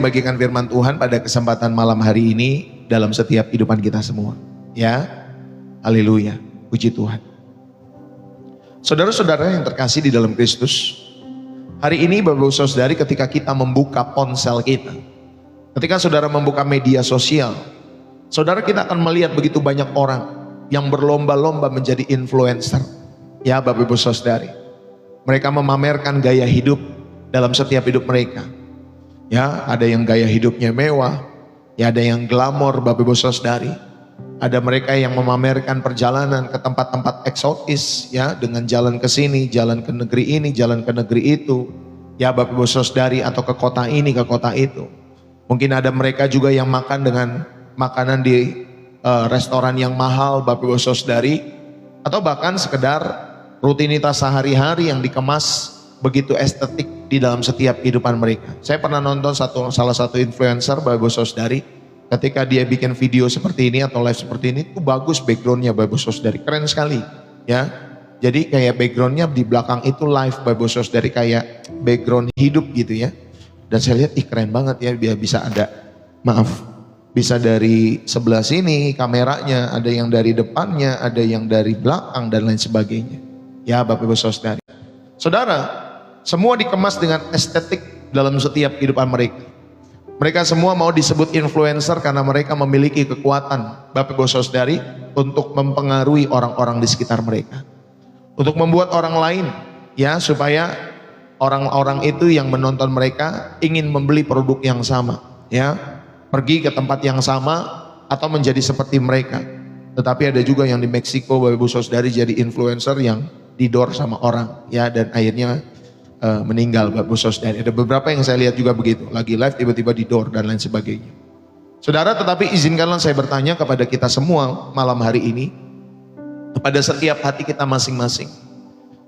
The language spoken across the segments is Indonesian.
Bagikan firman Tuhan pada kesempatan malam hari ini dalam setiap kehidupan kita semua. Ya, haleluya, puji Tuhan. Saudara-saudara yang terkasih di dalam Kristus, hari ini Bapak Ibu Saudari, ketika kita membuka ponsel kita, ketika saudara membuka media sosial, saudara kita akan melihat begitu banyak orang yang berlomba-lomba menjadi influencer. Ya Bapak Ibu Saudari, mereka memamerkan gaya hidup dalam setiap hidup mereka. Ya, ada yang gaya hidupnya mewah, ya ada yang glamor Bapak Ibu Saudari. Ada mereka yang memamerkan perjalanan ke tempat-tempat eksotis, ya, dengan jalan ke sini, jalan ke negeri ini, jalan ke negeri itu, ya Bapak Ibu Saudari, atau ke kota ini, ke kota itu. Mungkin ada mereka juga yang makan dengan makanan di restoran yang mahal Bapak Ibu Saudari, atau bahkan sekedar rutinitas sehari-hari yang dikemas begitu estetik di dalam setiap kehidupan mereka. Saya pernah nonton salah satu influencer Bapak Ibu Saudari, ketika dia bikin video seperti ini atau live seperti ini, itu bagus backgroundnya Bapak Ibu Saudari, keren sekali ya. Jadi kayak backgroundnya di belakang itu live Bapak Ibu Saudari, kayak background hidup gitu ya. Dan saya lihat keren banget ya, dia bisa ada, bisa dari sebelah sini kameranya, ada yang dari depannya, ada yang dari belakang dan lain sebagainya. Ya Bapak Ibu Saudari. Saudara, semua dikemas dengan estetik dalam setiap kehidupan mereka. Mereka semua mau disebut influencer karena mereka memiliki kekuatan Bapak Ibu Saudari untuk mempengaruhi orang-orang di sekitar mereka. Untuk membuat orang lain, ya, supaya orang-orang itu yang menonton mereka ingin membeli produk yang sama, ya, pergi ke tempat yang sama atau menjadi seperti mereka. Tetapi ada juga yang di Meksiko Bapak Ibu Saudari jadi influencer yang didor sama orang, ya, dan akhirnya meninggal Bapak Ibu Saudari. Ada beberapa yang saya lihat juga begitu, lagi live tiba-tiba didor dan lain sebagainya. Saudara, tetapi izinkanlah saya bertanya kepada kita semua malam hari ini, kepada setiap hati kita masing-masing.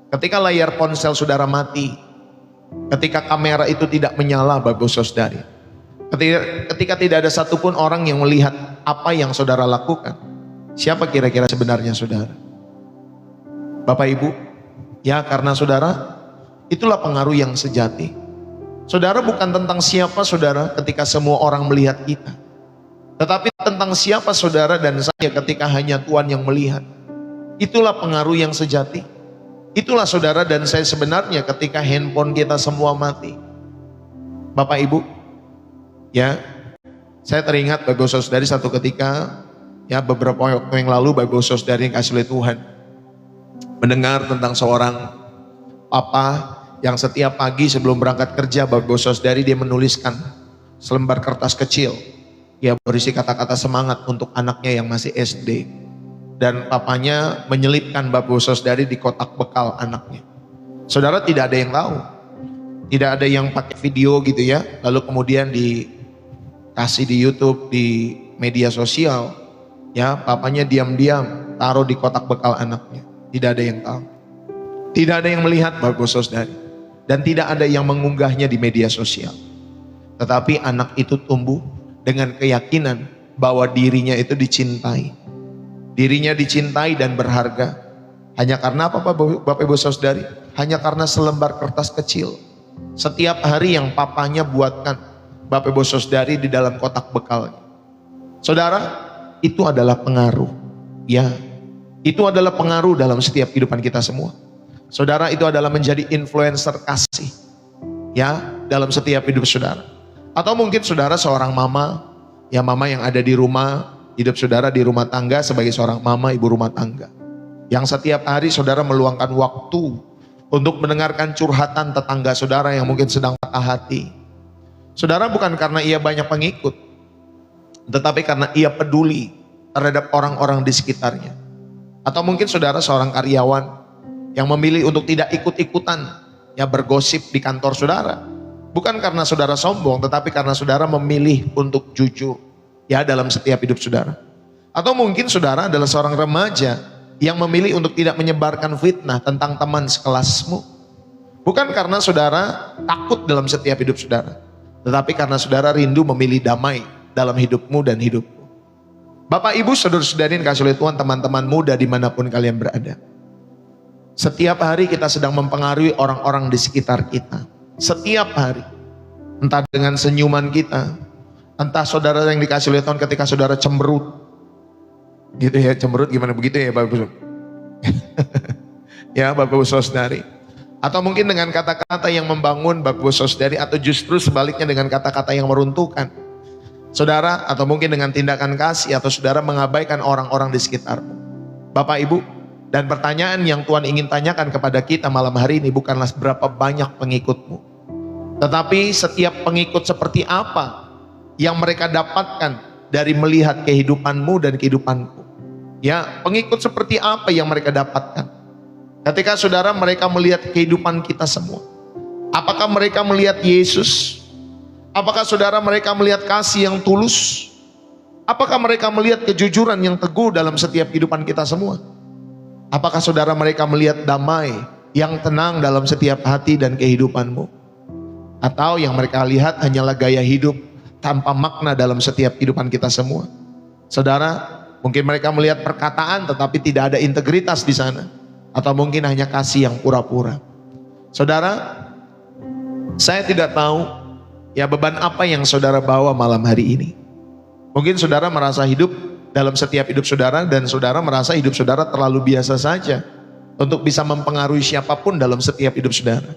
Ketika layar ponsel saudara mati, ketika kamera itu tidak menyala Bapak Ibu Saudari, ketika tidak ada satupun orang yang melihat apa yang saudara lakukan, siapa kira-kira sebenarnya saudara? Bapak Ibu, ya, karena saudara, itulah pengaruh yang sejati. Saudara, bukan tentang siapa saudara ketika semua orang melihat kita, tetapi tentang siapa saudara dan saya ketika hanya Tuhan yang melihat. Itulah pengaruh yang sejati. Itulah saudara dan saya sebenarnya ketika handphone kita semua mati. Bapak Ibu, ya, saya teringat Bapak Ibu Saudari satu ketika, ya, beberapa waktu yang lalu Bapak Ibu Saudari yang kasih oleh Tuhan mendengar tentang seorang papa yang setiap pagi sebelum berangkat kerja Bapak Ibu Saudari, dia menuliskan selembar kertas kecil, ya, berisi kata-kata semangat untuk anaknya yang masih SD. Dan papanya menyelipkan Bapak Ibu Saudari di kotak bekal anaknya. Saudara, tidak ada yang tahu, tidak ada yang pakai video gitu ya, lalu kemudian dikasih di YouTube, di media sosial, ya, papanya diam-diam taruh di kotak bekal anaknya. Tidak ada yang tahu, tidak ada yang melihat Bapak Ibu Saudari, dan tidak ada yang mengunggahnya di media sosial. Tetapi anak itu tumbuh dengan keyakinan bahwa dirinya itu dicintai. Dirinya dicintai dan berharga. Hanya karena apa Bapak Ibu Saudari? Hanya karena selembar kertas kecil setiap hari yang papanya buatkan Bapak Ibu Saudari di dalam kotak bekalnya. Saudara, itu adalah pengaruh, ya, itu adalah pengaruh dalam setiap kehidupan kita semua. Saudara, itu adalah menjadi influencer kasih, ya, dalam setiap hidup saudara. Atau mungkin saudara seorang mama, ya, mama yang ada di rumah, hidup saudara di rumah tangga sebagai seorang mama, ibu rumah tangga, yang setiap hari saudara meluangkan waktu untuk mendengarkan curhatan tetangga saudara yang mungkin sedang patah hati. Saudara, bukan karena ia banyak pengikut, tetapi karena ia peduli terhadap orang-orang di sekitarnya. Atau mungkin saudara seorang karyawan yang memilih untuk tidak ikut-ikutan, ya, bergosip di kantor saudara. Bukan karena saudara sombong, tetapi karena saudara memilih untuk jujur, ya, dalam setiap hidup saudara. Atau mungkin saudara adalah seorang remaja yang memilih untuk tidak menyebarkan fitnah tentang teman sekelasmu. Bukan karena saudara takut dalam setiap hidup saudara, tetapi karena saudara rindu memilih damai dalam hidupmu dan hidupmu. Bapak Ibu saudara-saudari yang kasih oleh Tuhan, teman-teman muda dimanapun kalian berada, setiap hari kita sedang mempengaruhi orang-orang di sekitar kita. Setiap hari. entah dengan senyuman kita, entah saudara yang dikasih oleh Tuhan ketika saudara cemberut, gitu ya, cemberut gimana begitu ya Bapak Ibu? Ya Bapak Ibu Saudari, atau mungkin dengan kata-kata yang membangun Bapak Ibu Saudari, atau justru sebaliknya dengan kata-kata yang meruntuhkan saudara, atau mungkin dengan tindakan kasih, atau saudara mengabaikan orang-orang di sekitarmu. Bapak Ibu, dan pertanyaan yang Tuhan ingin tanyakan kepada kita malam hari ini bukanlah berapa banyak pengikutmu, tetapi setiap pengikut seperti apa yang mereka dapatkan dari melihat kehidupanmu dan kehidupanku. Ya, pengikut seperti apa yang mereka dapatkan ketika saudara mereka melihat kehidupan kita semua. Apakah mereka melihat Yesus? Apakah saudara mereka melihat kasih yang tulus? Apakah mereka melihat kejujuran yang teguh dalam setiap kehidupan kita semua? Apakah saudara mereka melihat damai yang tenang dalam setiap hati dan kehidupanmu? Atau yang mereka lihat hanyalah gaya hidup tanpa makna dalam setiap kehidupan kita semua? Saudara, mungkin mereka melihat perkataan tetapi tidak ada integritas di sana. Atau mungkin hanya kasih yang pura-pura. Saudara, saya tidak tahu ya beban apa yang saudara bawa malam hari ini. Mungkin saudara merasa hidup dalam setiap hidup saudara, dan saudara merasa hidup saudara terlalu biasa saja untuk bisa mempengaruhi siapapun dalam setiap hidup saudara.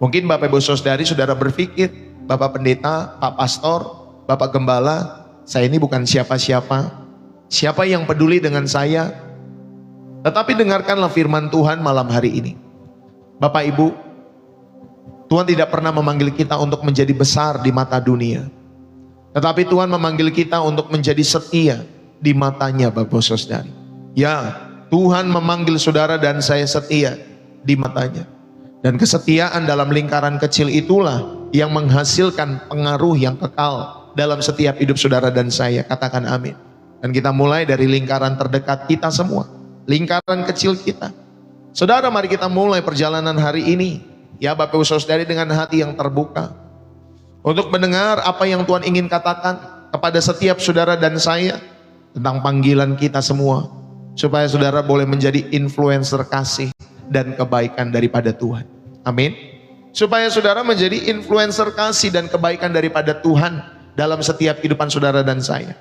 Mungkin Bapak Ibu Saudari, saudara berpikir, Bapak Pendeta, Pak Pastor, Bapak Gembala, saya ini bukan siapa-siapa. Siapa yang peduli dengan saya? Tetapi dengarkanlah firman Tuhan malam hari ini. Bapak Ibu, Tuhan tidak pernah memanggil kita untuk menjadi besar di mata dunia, tetapi Tuhan memanggil kita untuk menjadi setia di matanya Bapak Saudari. Ya, Tuhan memanggil saudara dan saya setia di matanya. Dan kesetiaan dalam lingkaran kecil itulah yang menghasilkan pengaruh yang kekal dalam setiap hidup saudara dan saya. Katakan amin. Dan kita mulai dari lingkaran terdekat kita semua, lingkaran kecil kita. Saudara, mari kita mulai perjalanan hari ini, ya Bapak Ibu Saudari, dengan hati yang terbuka untuk mendengar apa yang Tuhan ingin katakan kepada setiap saudara dan saya tentang panggilan kita semua, supaya saudara boleh menjadi influencer kasih dan kebaikan daripada Tuhan. Amin. Supaya saudara menjadi influencer kasih dan kebaikan daripada Tuhan dalam setiap kehidupan saudara dan saya.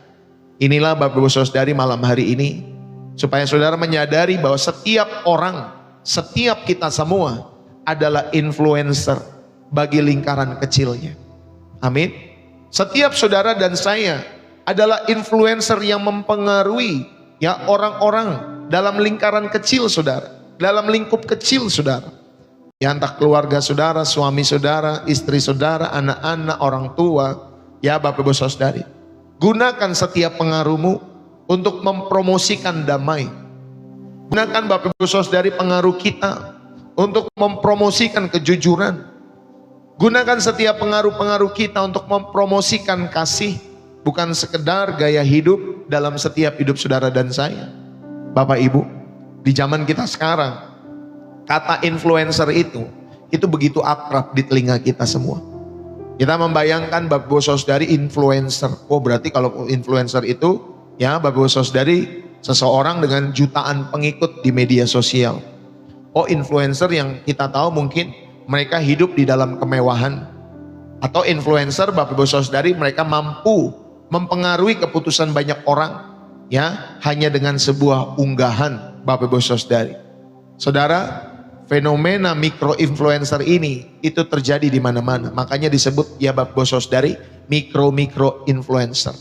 Inilah Bapak Ibu Saudari malam hari ini, supaya saudara menyadari bahwa setiap orang, setiap kita semua adalah influencer bagi lingkaran kecilnya. Amin. Setiap saudara dan saya adalah influencer yang mempengaruhi ya orang-orang dalam lingkaran kecil saudara, dalam lingkup kecil saudara. Ya, entah keluarga saudara, suami saudara, istri saudara, anak-anak, orang tua, ya Bapak Ibu Saudari. Gunakan setiap pengaruhmu untuk mempromosikan damai. Gunakan Bapak Ibu Saudari pengaruh kita untuk mempromosikan kejujuran. Gunakan setiap pengaruh-pengaruh kita untuk mempromosikan kasih, bukan sekedar gaya hidup dalam setiap hidup saudara dan saya. Bapak Ibu, di zaman kita sekarang, kata influencer itu begitu akrab di telinga kita semua. Kita membayangkan Bapak Ibu Saudari influencer. Oh, berarti kalau influencer itu ya Bapak Ibu Saudari seseorang dengan jutaan pengikut di media sosial. Oh, influencer yang kita tahu mungkin mereka hidup di dalam kemewahan. Atau influencer Bapak Ibu Saudari mereka mampu mempengaruhi keputusan banyak orang ya hanya dengan sebuah unggahan Bapak Ibu Saudari. Saudara, fenomena mikro influencer ini itu terjadi di mana-mana. Makanya disebut ya Bapak Ibu Saudari mikro influencer.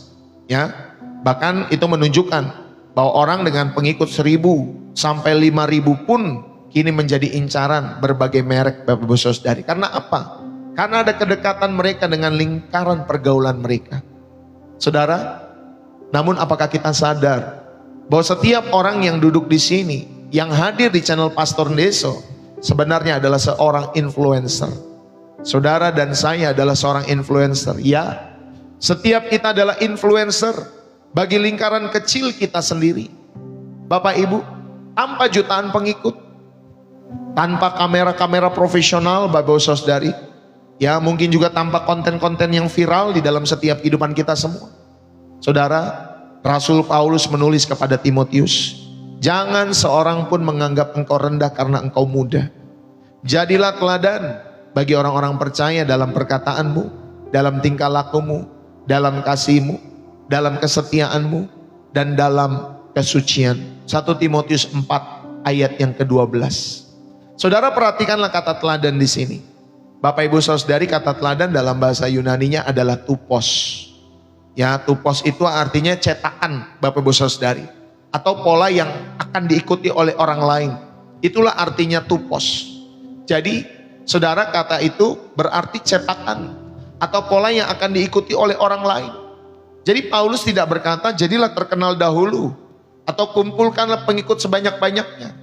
Ya, bahkan itu menunjukkan bahwa orang dengan pengikut 1.000 sampai 5.000 pun kini menjadi incaran berbagai merek Bapak Ibu Saudari. Karena apa? Karena ada kedekatan mereka dengan lingkaran pergaulan mereka. Saudara, namun apakah kita sadar bahwa setiap orang yang duduk di sini, yang hadir di channel Pastor Ndeso, sebenarnya adalah seorang influencer. Saudara dan saya adalah seorang influencer. Ya, setiap kita adalah influencer bagi lingkaran kecil kita sendiri. Bapak Ibu, tanpa jutaan pengikut, tanpa kamera-kamera profesional Bapak Ibu Saudari, ya mungkin juga tanpa konten-konten yang viral di dalam setiap kehidupan kita semua. Saudara, Rasul Paulus menulis kepada Timotius, jangan seorang pun menganggap engkau rendah karena engkau muda. Jadilah teladan bagi orang-orang percaya dalam perkataanmu, dalam tingkah lakumu, dalam kasihmu, dalam kesetiaanmu, dan dalam kesucian. 1 Timotius 4 ayat yang ke-12. Saudara perhatikanlah kata teladan di sini. Bapak Ibu Saudari, kata teladan dalam bahasa Yunaninya adalah tupos. Ya, tupos itu artinya cetakan Bapak Ibu Saudari, atau pola yang akan diikuti oleh orang lain. Itulah artinya tupos. Jadi, saudara, kata itu berarti cetakan atau pola yang akan diikuti oleh orang lain. Jadi Paulus tidak berkata jadilah terkenal dahulu atau kumpulkanlah pengikut sebanyak-banyaknya.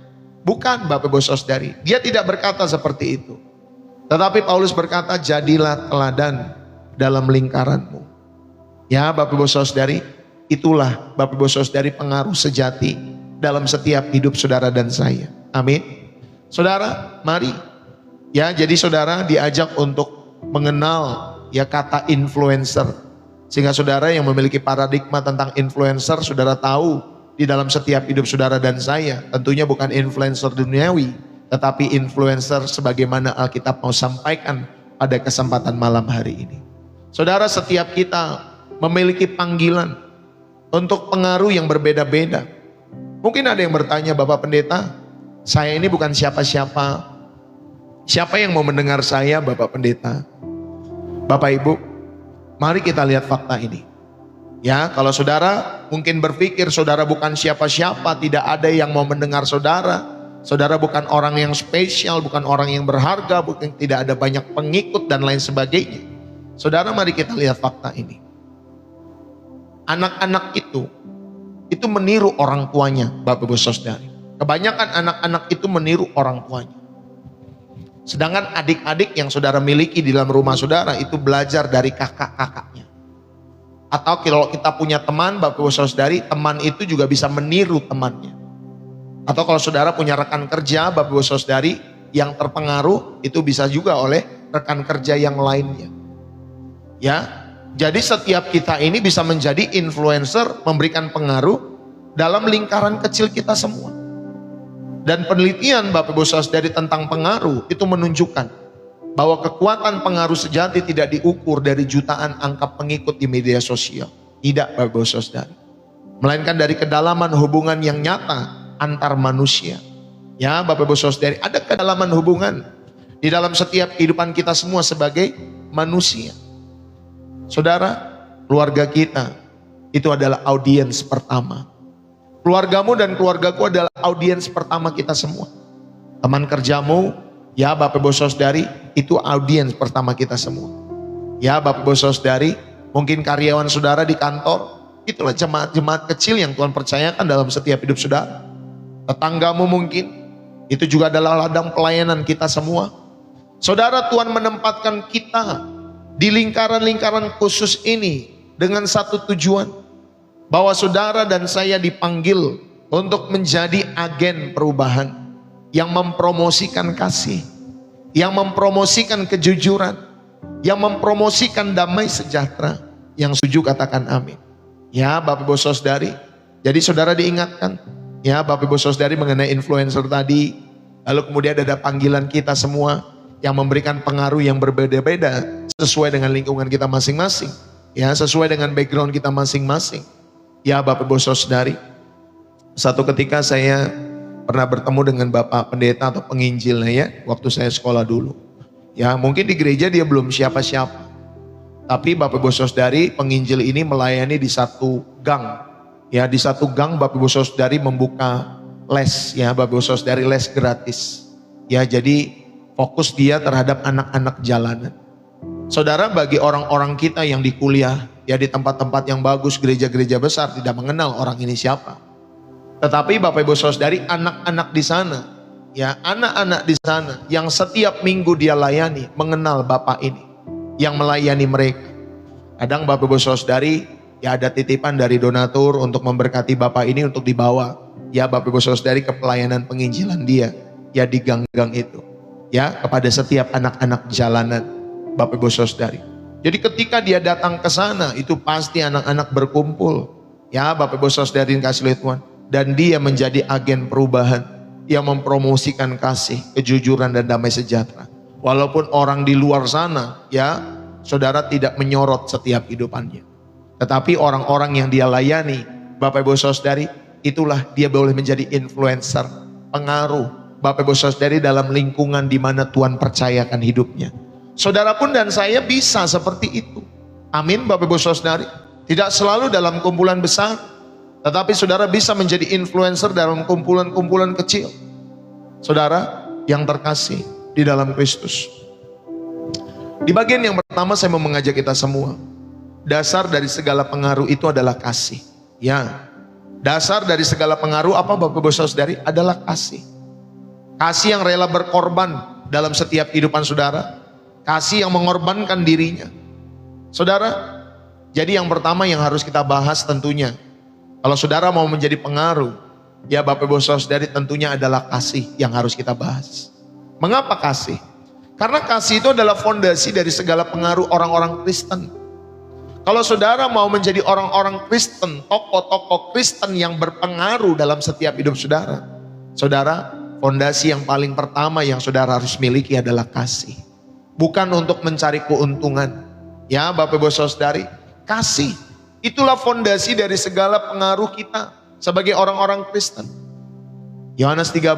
Bukan, Bapak Ibu Saudari. Dia tidak berkata seperti itu. Tetapi Paulus berkata jadilah teladan dalam lingkaranmu. Ya, Bapak Ibu Saudari, itulah Bapak Ibu Saudari pengaruh sejati dalam setiap hidup saudara dan saya. Amin. Saudara, mari. Ya, jadi saudara diajak untuk mengenal ya kata influencer. Sehingga saudara yang memiliki paradigma tentang influencer, saudara tahu di dalam setiap hidup saudara dan saya, tentunya bukan influencer duniawi, tetapi influencer sebagaimana Alkitab mau sampaikan pada kesempatan malam hari ini. Saudara, setiap kita memiliki panggilan untuk pengaruh yang berbeda-beda. Mungkin ada yang bertanya, Bapak Pendeta, saya ini bukan siapa-siapa. Siapa yang mau mendengar saya, Bapak Pendeta? Bapak Ibu, mari kita lihat fakta ini. Ya, kalau saudara mungkin berpikir saudara bukan siapa-siapa, tidak ada yang mau mendengar saudara. Saudara bukan orang yang spesial, bukan orang yang berharga, bukan tidak ada banyak pengikut dan lain sebagainya. Saudara, mari kita lihat fakta ini. Anak-anak itu meniru orang tuanya, Bapak Ibu Saudari. Kebanyakan anak-anak itu meniru orang tuanya. Sedangkan adik-adik yang saudara miliki di dalam rumah saudara itu belajar dari kakak-kakaknya. Atau kalau kita punya teman, Bapak Ibu Saudari, teman itu juga bisa meniru temannya. Atau kalau saudara punya rekan kerja, Bapak Ibu Saudari, yang terpengaruh itu bisa juga oleh rekan kerja yang lainnya. Ya, jadi setiap kita ini bisa menjadi influencer, memberikan pengaruh dalam lingkaran kecil kita semua. Dan penelitian Bapak Ibu Saudari tentang pengaruh itu menunjukkan bahwa kekuatan pengaruh sejati tidak diukur dari jutaan angka pengikut di media sosial. Tidak, Bapak Ibu Saudari. Melainkan dari kedalaman hubungan yang nyata antar manusia. Ya, Bapak Ibu Saudari, ada kedalaman hubungan di dalam setiap kehidupan kita semua sebagai manusia. Saudara, keluarga kita itu adalah audiens pertama. Keluargamu dan keluargaku adalah audiens pertama kita semua. Teman kerjamu, ya Bapak Ibu Saudari, itu audiens pertama kita semua. Ya Bapak Ibu Saudari, mungkin karyawan saudara di kantor, itulah jemaat-jemaat kecil yang Tuhan percayakan dalam setiap hidup saudara. Tetanggamu mungkin, itu juga adalah ladang pelayanan kita semua. Saudara, Tuhan menempatkan kita di lingkaran-lingkaran khusus ini dengan satu tujuan, bahwa saudara dan saya dipanggil untuk menjadi agen perubahan yang mempromosikan kasih, yang mempromosikan kejujuran, yang mempromosikan damai sejahtera. Yang setuju katakan amin. Ya Bapak Ibu Saudari, jadi saudara diingatkan, ya Bapak Ibu Saudari, mengenai influencer tadi. Lalu kemudian ada panggilan kita semua yang memberikan pengaruh yang berbeda-beda sesuai dengan lingkungan kita masing-masing, ya sesuai dengan background kita masing-masing. Ya Bapak Ibu Saudari, satu ketika saya pernah bertemu dengan Bapak Pendeta atau penginjilnya ya, waktu saya sekolah dulu. Ya mungkin di gereja dia belum siapa-siapa, tapi Bapak Ibu Saudari, penginjil ini melayani di satu gang. Ya di satu gang Bapak Ibu Saudari membuka les, ya Bapak Ibu Saudari, les gratis. Ya jadi fokus dia terhadap anak-anak jalanan. Saudara, bagi orang-orang kita yang di kuliah, ya di tempat-tempat yang bagus, gereja-gereja besar, tidak mengenal orang ini siapa. Tetapi Bapak Ibu Saudari, anak-anak di sana, ya anak-anak di sana yang setiap minggu dia layani, mengenal Bapak ini, yang melayani mereka. Kadang Bapak Ibu Saudari, ya ada titipan dari donatur untuk memberkati Bapak ini untuk dibawa, ya Bapak Ibu Saudari, ke pelayanan penginjilan dia, ya di gang-gang itu, ya kepada setiap anak-anak jalanan, Bapak Ibu Saudari. Jadi ketika dia datang ke sana, itu pasti anak-anak berkumpul, ya Bapak Ibu Saudari kasih oleh Tuhan, dan dia menjadi agen perubahan yang mempromosikan kasih, kejujuran dan damai sejahtera. Walaupun orang di luar sana, ya saudara tidak menyorot setiap kehidupannya. Tetapi orang-orang yang dia layani, Bapak Ibu Saudari, itulah dia boleh menjadi influencer, pengaruh, Bapak Ibu Saudari, dalam lingkungan di mana Tuhan percayakan hidupnya. Saudara pun dan saya bisa seperti itu. Amin Bapak Ibu Saudari. Tidak selalu dalam kumpulan besar, tetapi saudara bisa menjadi influencer dalam kumpulan-kumpulan kecil. Saudara yang terkasih di dalam Kristus. Di bagian yang pertama saya mau mengajak kita semua. Dasar dari segala pengaruh itu adalah kasih. Ya, dasar dari segala pengaruh apa Bapak Ibu Saudari? Adalah kasih. Kasih yang rela berkorban dalam setiap kehidupan saudara. Kasih yang mengorbankan dirinya. Saudara, jadi yang pertama yang harus kita bahas tentunya, kalau saudara mau menjadi pengaruh, ya Bapak Ibu Saudari, tentunya adalah kasih yang harus kita bahas. Mengapa kasih? Karena kasih itu adalah fondasi dari segala pengaruh orang-orang Kristen. Kalau saudara mau menjadi orang-orang Kristen, tokoh-tokoh Kristen yang berpengaruh dalam setiap hidup saudara, saudara, fondasi yang paling pertama yang saudara harus miliki adalah kasih. Bukan untuk mencari keuntungan. Ya Bapak Ibu Saudari, kasih. Itulah fondasi dari segala pengaruh kita sebagai orang-orang Kristen. Yohanes 13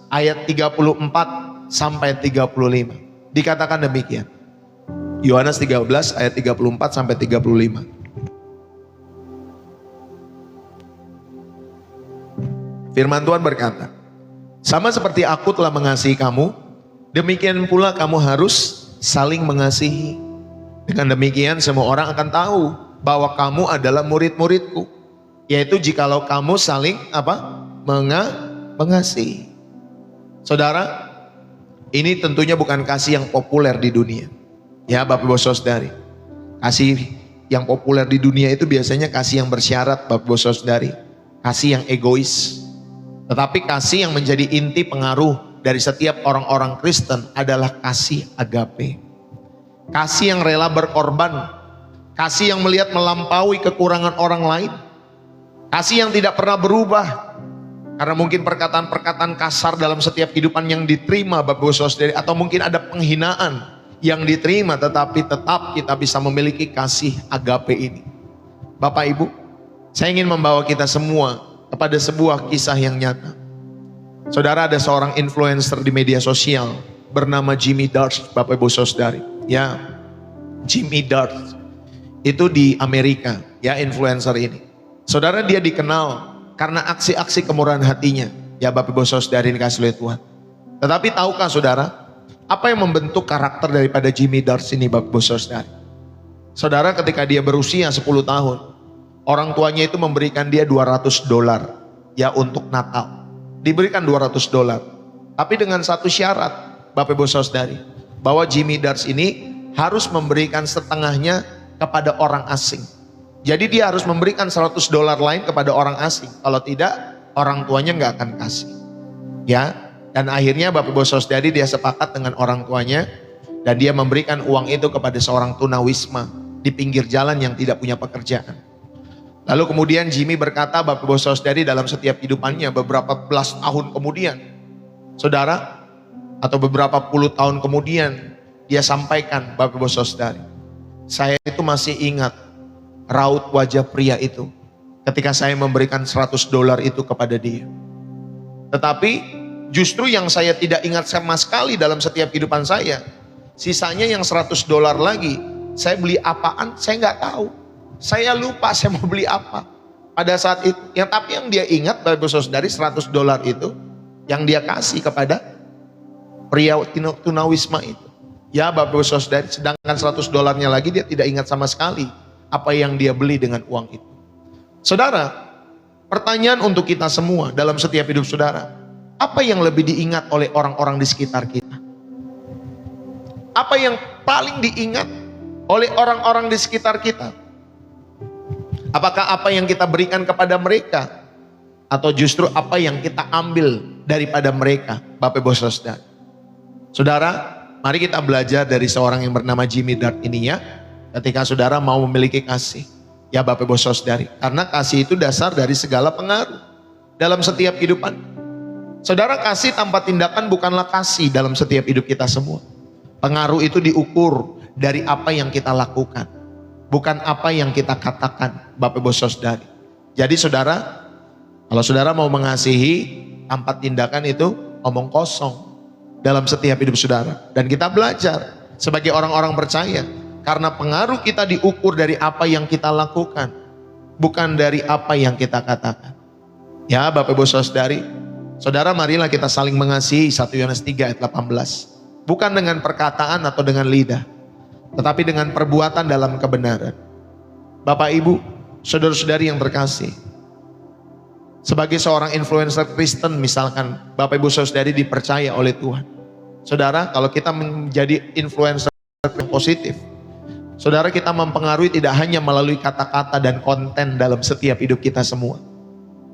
ayat 34 sampai 35. Dikatakan demikian. Yohanes 13 ayat 34 sampai 35. Firman Tuhan berkata, sama seperti aku telah mengasihi kamu, demikian pula kamu harus saling mengasihi. Dengan demikian semua orang akan tahu bahwa kamu adalah murid-muridku, yaitu jikalau kamu saling mengasihi. Saudara, ini tentunya bukan kasih yang populer di dunia. Ya Bapak Ibu Saudari, kasih yang populer di dunia itu biasanya kasih yang bersyarat Bapak Ibu Saudari, kasih yang egois. Tetapi kasih yang menjadi inti pengaruh dari setiap orang-orang Kristen adalah kasih agape. Kasih yang rela berkorban, kasih yang melihat melampaui kekurangan orang lain, kasih yang tidak pernah berubah. Karena mungkin perkataan-perkataan kasar dalam setiap kehidupan yang diterima Bapak Ibu Saudari, atau mungkin ada penghinaan yang diterima, tetapi tetap kita bisa memiliki kasih agape ini. Bapak Ibu, saya ingin membawa kita semua kepada sebuah kisah yang nyata. Saudara, ada seorang influencer di media sosial bernama Jimmy Dart, Bapak Ibu Saudari. Ya, Jimmy Dart itu di Amerika, ya, influencer ini. Saudara, dia dikenal karena aksi-aksi kemurahan hatinya. Ya Bapak Ibu Saudari dikasih oleh Tuhan. Tetapi tahukah saudara, apa yang membentuk karakter daripada Jimmy Dart ini Bapak Ibu Saudari? Saudara, ketika dia berusia 10 tahun, orang tuanya itu memberikan dia $200 ya untuk Natal. Diberikan $200. Tapi dengan satu syarat Bapak Ibu Saudari, bahwa Jimmy Dart ini harus memberikan setengahnya kepada orang asing. Jadi dia harus memberikan $100 lain kepada orang asing. Kalau tidak, orang tuanya nggak akan kasih. Ya, dan akhirnya Bapak Ibu Saudari dia sepakat dengan orang tuanya dan dia memberikan uang itu kepada seorang tunawisma di pinggir jalan yang tidak punya pekerjaan. Lalu kemudian Jimmy berkata, Bapak Ibu Saudari, dalam setiap kehidupannya beberapa belas tahun kemudian, saudara, atau beberapa puluh tahun kemudian, dia sampaikan, Bapak Ibu Saudari, saya itu masih ingat raut wajah pria itu ketika saya memberikan $100 itu kepada dia. Tetapi justru yang saya tidak ingat sama sekali dalam setiap kehidupan saya, sisanya yang $100 lagi, saya beli apaan saya nggak tahu. Saya lupa saya mau beli apa pada saat itu. Tapi yang dia ingat Bapak Ibu Saudari, $100 itu yang dia kasih kepada pria tunawisma itu. Ya Bapak Ibu Saudari, sedangkan $100 lagi dia tidak ingat sama sekali apa yang dia beli dengan uang itu. Saudara, pertanyaan untuk kita semua dalam setiap hidup saudara, apa yang lebih diingat oleh orang-orang di sekitar kita? Apa yang paling diingat oleh orang-orang di sekitar kita? Apakah apa yang kita berikan kepada mereka, atau justru apa yang kita ambil daripada mereka, Bapak Ibu Saudara? Saudara, mari kita belajar dari seorang yang bernama Jimmy Dart ini ya. Ketika saudara mau memiliki kasih, ya Bapak Ibu Saudari, karena kasih itu dasar dari segala pengaruh dalam setiap kehidupan. Saudara, kasih tanpa tindakan bukanlah kasih dalam setiap hidup kita semua. Pengaruh itu diukur dari apa yang kita lakukan, bukan apa yang kita katakan, Bapak Ibu Saudari. Jadi saudara, kalau saudara mau mengasihi tanpa tindakan itu omong kosong dalam setiap hidup saudara. Dan kita belajar sebagai orang-orang percaya, karena pengaruh kita diukur dari apa yang kita lakukan, bukan dari apa yang kita katakan. Ya Bapak Ibu Saudari, saudara marilah kita saling mengasihi, 1 Yohanes 3 ayat 18. Bukan dengan perkataan atau dengan lidah, tetapi dengan perbuatan dalam kebenaran. Bapak Ibu, saudara-saudari yang terkasih, sebagai seorang influencer Kristen misalkan, Bapak Ibu Saudari dipercaya oleh Tuhan. Saudara, kalau kita menjadi influencer yang positif, saudara, kita mempengaruhi tidak hanya melalui kata-kata dan konten dalam setiap hidup kita semua,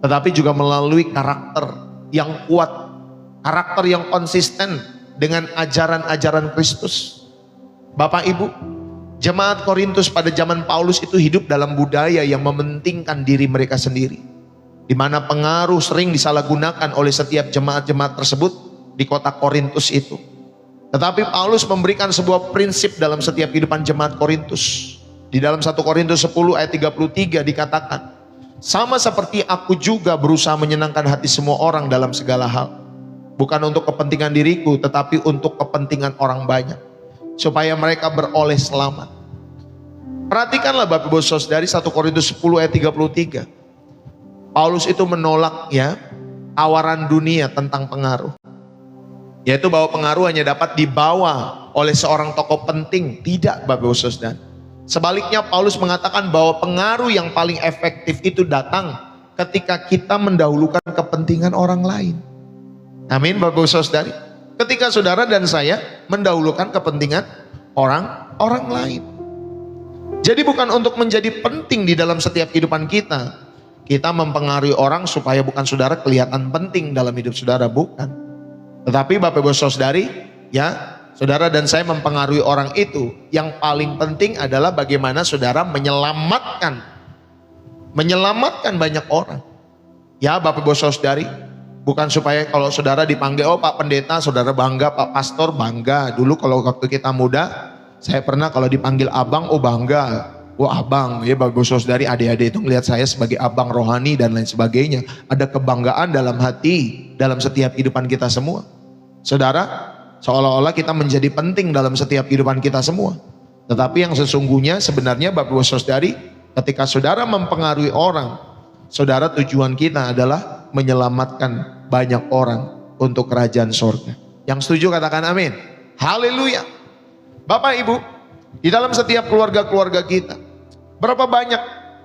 tetapi juga melalui karakter yang kuat, karakter yang konsisten dengan ajaran-ajaran Kristus. Bapak Ibu, jemaat Korintus pada zaman Paulus itu hidup dalam budaya yang mementingkan diri mereka sendiri, di mana pengaruh sering disalahgunakan oleh setiap jemaat-jemaat tersebut di kota Korintus itu. Tetapi Paulus memberikan sebuah prinsip dalam setiap kehidupan jemaat Korintus. Di dalam 1 Korintus 10 ayat 33 dikatakan, sama seperti aku juga berusaha menyenangkan hati semua orang dalam segala hal, bukan untuk kepentingan diriku, tetapi untuk kepentingan orang banyak, supaya mereka beroleh selamat. Perhatikanlah Bapak Ibu Saudari, 1 Korintus 10 ayat 33. Paulus itu menolak ya tawaran dunia tentang pengaruh, yaitu bahwa pengaruh hanya dapat dibawa oleh seorang tokoh penting. Tidak Bapak Ibu Saudara. Sebaliknya Paulus mengatakan bahwa pengaruh yang paling efektif itu datang ketika kita mendahulukan kepentingan orang lain. Amin Bapak Ibu Saudara. Ketika saudara dan saya mendahulukan kepentingan orang lain. Jadi bukan untuk menjadi penting di dalam setiap kehidupan kita, kita mempengaruhi orang supaya bukan saudara kelihatan penting dalam hidup saudara, bukan. Tetapi Bapak Ibu Saudari, ya, saudara dan saya mempengaruhi orang itu. Yang paling penting adalah bagaimana saudara menyelamatkan banyak orang. Ya Bapak Ibu Saudari, bukan supaya kalau saudara dipanggil, oh Pak Pendeta, saudara bangga, Pak Pastor bangga. Dulu kalau waktu kita muda, saya pernah kalau dipanggil abang, oh bangga. Oh abang, ya Bapak Ibu Saudari, adik-adik itu melihat saya sebagai abang rohani dan lain sebagainya. Ada kebanggaan dalam hati, dalam setiap kehidupan kita semua. Saudara, seolah-olah kita menjadi penting dalam setiap kehidupan kita semua. Tetapi yang sesungguhnya sebenarnya Bapak Ibu Saudari, ketika saudara mempengaruhi orang, saudara tujuan kita adalah menyelamatkan banyak orang untuk kerajaan sorga. Yang setuju katakan amin. Haleluya. Bapak Ibu, di dalam setiap keluarga-keluarga kita, berapa banyak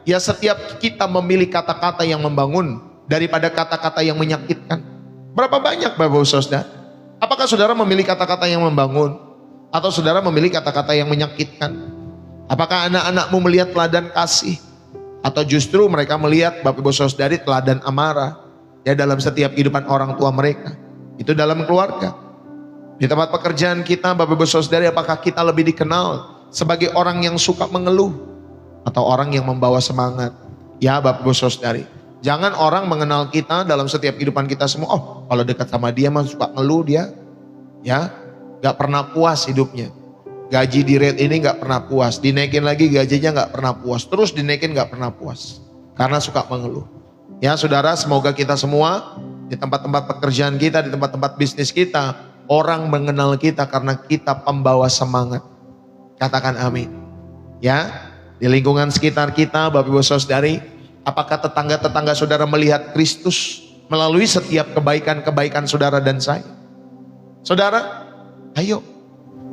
ya setiap kita memilih kata-kata yang membangun daripada kata-kata yang menyakitkan. Berapa banyak Bapak Ibu Saudara? Apakah saudara memilih kata-kata yang membangun atau saudara memilih kata-kata yang menyakitkan? Apakah anak-anakmu melihat teladan kasih atau justru mereka melihat Bapak Ibu Saudari teladan amarah ya dalam setiap kehidupan orang tua mereka? Itu dalam keluarga. Di tempat pekerjaan kita Bapak Ibu Saudari, apakah kita lebih dikenal sebagai orang yang suka mengeluh atau orang yang membawa semangat? Ya Bapak Ibu Saudari, jangan orang mengenal kita dalam setiap kehidupan kita semua. Oh, kalau dekat sama dia mah suka ngeluh dia, ya, gak pernah puas hidupnya. Gaji di rate ini gak pernah puas, dinaikin lagi gajinya gak pernah puas, terus dinaikin gak pernah puas, karena suka mengeluh. Ya saudara, semoga kita semua di tempat-tempat pekerjaan kita, di tempat-tempat bisnis kita, orang mengenal kita karena kita pembawa semangat. Katakan amin. Ya, di lingkungan sekitar kita Bapak Ibu Saudari, apakah tetangga-tetangga saudara melihat Kristus melalui setiap kebaikan-kebaikan saudara dan saya? Saudara, ayo,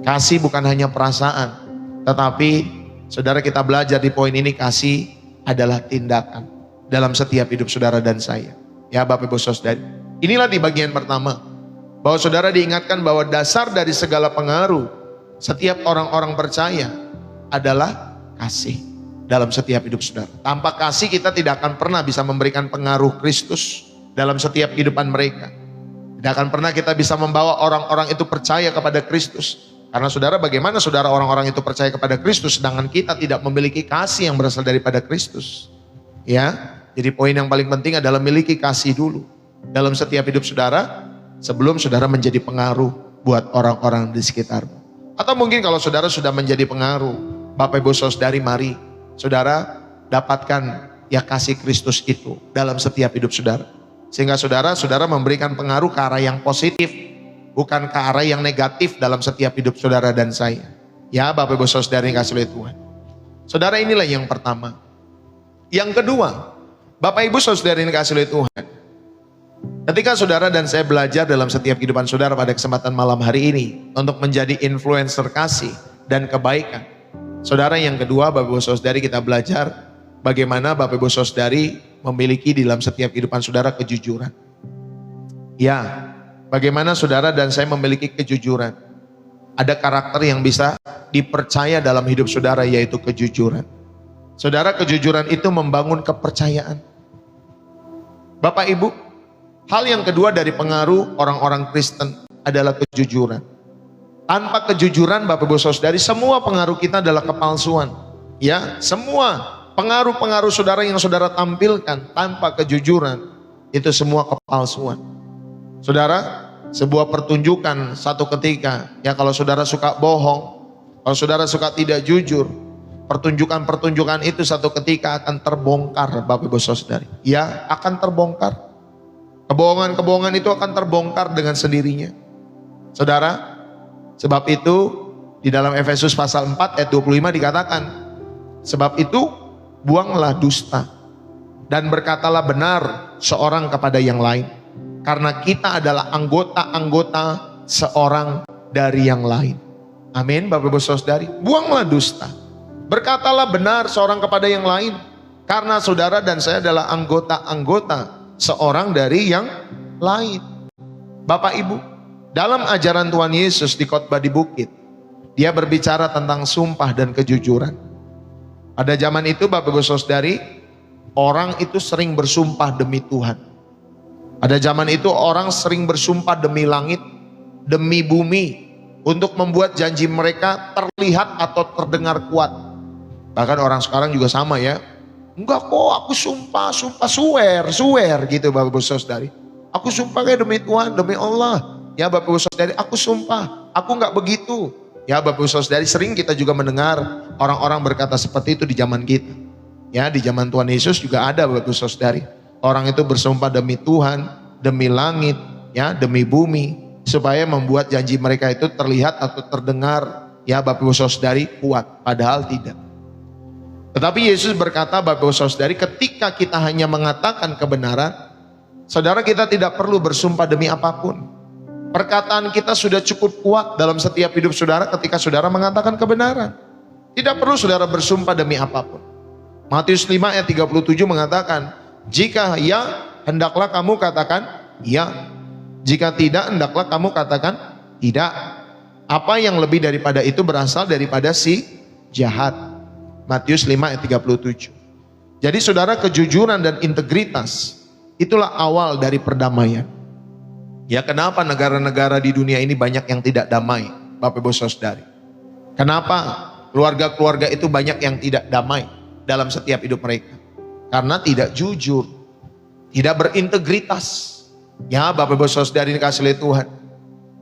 kasih bukan hanya perasaan, tetapi saudara kita belajar di poin ini, kasih adalah tindakan dalam setiap hidup saudara dan saya. Ya Bapak Ibu Saudari, inilah di bagian pertama, bahwa saudara diingatkan bahwa dasar dari segala pengaruh setiap orang-orang percaya adalah kasih dalam setiap hidup saudara. Tanpa kasih kita tidak akan pernah bisa memberikan pengaruh Kristus dalam setiap kehidupan mereka. Tidak akan pernah kita bisa membawa orang-orang itu percaya kepada Kristus. Karena saudara, bagaimana saudara orang-orang itu percaya kepada Kristus sedangkan kita tidak memiliki kasih yang berasal daripada Kristus? Ya, jadi poin yang paling penting adalah miliki kasih dulu dalam setiap hidup saudara sebelum saudara menjadi pengaruh buat orang-orang di sekitarmu. Atau mungkin kalau saudara sudah menjadi pengaruh, Bapak Ibu Saudari, mari saudara dapatkan ya kasih Kristus itu dalam setiap hidup saudara. Sehingga saudara memberikan pengaruh ke arah yang positif, bukan ke arah yang negatif dalam setiap hidup saudara dan saya. Ya Bapak Ibu Saudari yang kasih oleh Tuhan. Saudara, inilah yang pertama. Yang kedua, Bapak Ibu Saudari yang kasih oleh Tuhan. Ketika saudara dan saya belajar dalam setiap kehidupan saudara pada kesempatan malam hari ini untuk menjadi influencer kasih dan kebaikan. Saudara, yang kedua, Bapak Ibu Saudari, kita belajar bagaimana Bapak Ibu Saudari memiliki di dalam setiap kehidupan saudara kejujuran. Ya, bagaimana saudara dan saya memiliki kejujuran. Ada karakter yang bisa dipercaya dalam hidup saudara, yaitu kejujuran. Saudara, kejujuran itu membangun kepercayaan. Bapak Ibu, hal yang kedua dari pengaruh orang-orang Kristen adalah kejujuran. Tanpa kejujuran Bapak Ibu Saudari, semua pengaruh kita adalah kepalsuan. Ya, semua pengaruh-pengaruh saudara yang saudara tampilkan tanpa kejujuran, itu semua kepalsuan. Saudara, sebuah pertunjukan satu ketika, ya kalau saudara suka bohong, kalau saudara suka tidak jujur, pertunjukan-pertunjukan itu satu ketika akan terbongkar Bapak Ibu Saudari. Ya, akan terbongkar. Kebohongan-kebohongan itu akan terbongkar dengan sendirinya. Saudara, sebab itu di dalam Efesus pasal 4 ayat 25 dikatakan, sebab itu buanglah dusta dan berkatalah benar seorang kepada yang lain, karena kita adalah anggota-anggota seorang dari yang lain. Amin Bapak Ibu Saudari. Buanglah dusta, berkatalah benar seorang kepada yang lain, karena saudara dan saya adalah anggota-anggota seorang dari yang lain. Bapak Ibu, dalam ajaran Tuhan Yesus di khotbah di bukit, dia berbicara tentang sumpah dan kejujuran. Pada zaman itu Bapak Ibu Saudari, orang itu sering bersumpah demi Tuhan. Pada zaman itu orang sering bersumpah demi langit, demi bumi, untuk membuat janji mereka terlihat atau terdengar kuat. Bahkan orang sekarang juga sama ya. Enggak kok, aku sumpah, swear gitu Bapak Ibu Saudari. Aku sumpah kayak demi Tuhan, demi Allah. Ya Bapak Ibu Saudari, aku sumpah, aku enggak begitu. Ya Bapak Ibu Saudari, sering kita juga mendengar orang-orang berkata seperti itu di zaman kita. Ya, di zaman Tuhan Yesus juga ada Bapak Ibu Saudari. Orang itu bersumpah demi Tuhan, demi langit, ya, demi bumi, supaya membuat janji mereka itu terlihat atau terdengar, ya Bapak Ibu Saudari, kuat. Padahal tidak. Tetapi Yesus berkata, Bapak Ibu Saudari, ketika kita hanya mengatakan kebenaran, saudara, kita tidak perlu bersumpah demi apapun. Perkataan kita sudah cukup kuat dalam setiap hidup saudara ketika saudara mengatakan kebenaran. Tidak perlu saudara bersumpah demi apapun. Matius 5 ayat 37 mengatakan, jika ya, hendaklah kamu katakan ya. Jika tidak, hendaklah kamu katakan tidak. Apa yang lebih daripada itu berasal daripada si jahat. Matius 5 ayat 37. Jadi saudara, kejujuran dan integritas itulah awal dari perdamaian. Ya, kenapa negara-negara di dunia ini banyak yang tidak damai, Bapak Ibu Saudari? Kenapa keluarga-keluarga itu banyak yang tidak damai dalam setiap hidup mereka? Karena tidak jujur, tidak berintegritas. Ya Bapak Ibu Saudari dikasih oleh Tuhan.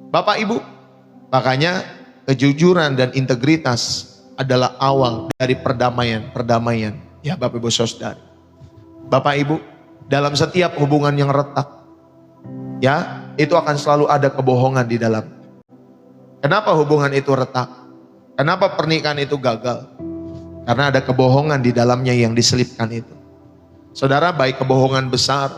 Bapak Ibu, makanya kejujuran dan integritas adalah awal dari perdamaian. Ya Bapak Ibu Saudari. Bapak Ibu, dalam setiap hubungan yang retak, ya, itu akan selalu ada kebohongan di dalam. Kenapa hubungan itu retak? Kenapa pernikahan itu gagal? Karena ada kebohongan di dalamnya yang diselipkan itu. Saudara, baik kebohongan besar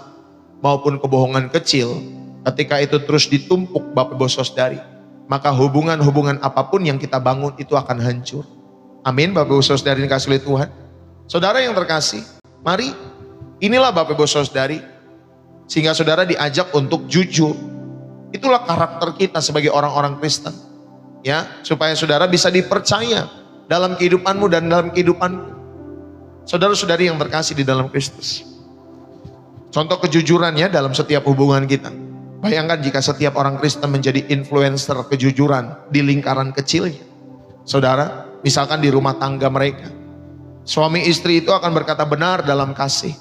maupun kebohongan kecil, ketika itu terus ditumpuk Bapak Ibu Saudari, maka hubungan-hubungan apapun yang kita bangun itu akan hancur. Amin Bapak Ibu Saudari dikasih oleh Tuhan. Saudara yang terkasih, mari, inilah Bapak Ibu Saudari, sehingga saudara diajak untuk jujur. Itulah karakter kita sebagai orang-orang Kristen. Ya, supaya saudara bisa dipercaya dalam kehidupanmu dan dalam kehidupanku. Saudara-saudari yang terkasih di dalam Kristus. Contoh kejujurannya dalam setiap hubungan kita. Bayangkan jika setiap orang Kristen menjadi influencer kejujuran di lingkaran kecilnya. Saudara, misalkan di rumah tangga mereka. Suami istri itu akan berkata benar dalam kasih,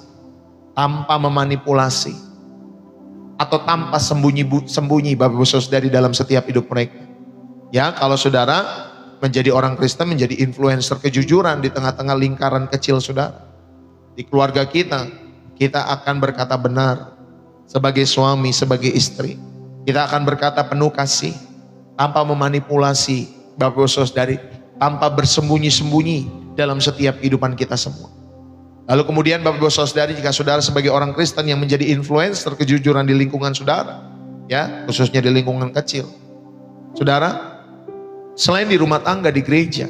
tanpa memanipulasi. Atau tanpa sembunyi Bapak Ibu Saudari dalam setiap hidup mereka. Ya, kalau saudara menjadi orang Kristen, menjadi influencer kejujuran di tengah-tengah lingkaran kecil saudara. Di keluarga kita, kita akan berkata benar sebagai suami, sebagai istri. Kita akan berkata penuh kasih, tanpa memanipulasi, Bapak Ibu Saudari, tanpa bersembunyi-sembunyi dalam setiap kehidupan kita semua. Lalu kemudian Bapak Ibu Saudari, jika saudara sebagai orang Kristen yang menjadi influencer kejujuran di lingkungan saudara, ya, khususnya di lingkungan kecil. Saudara, selain di rumah tangga, di gereja,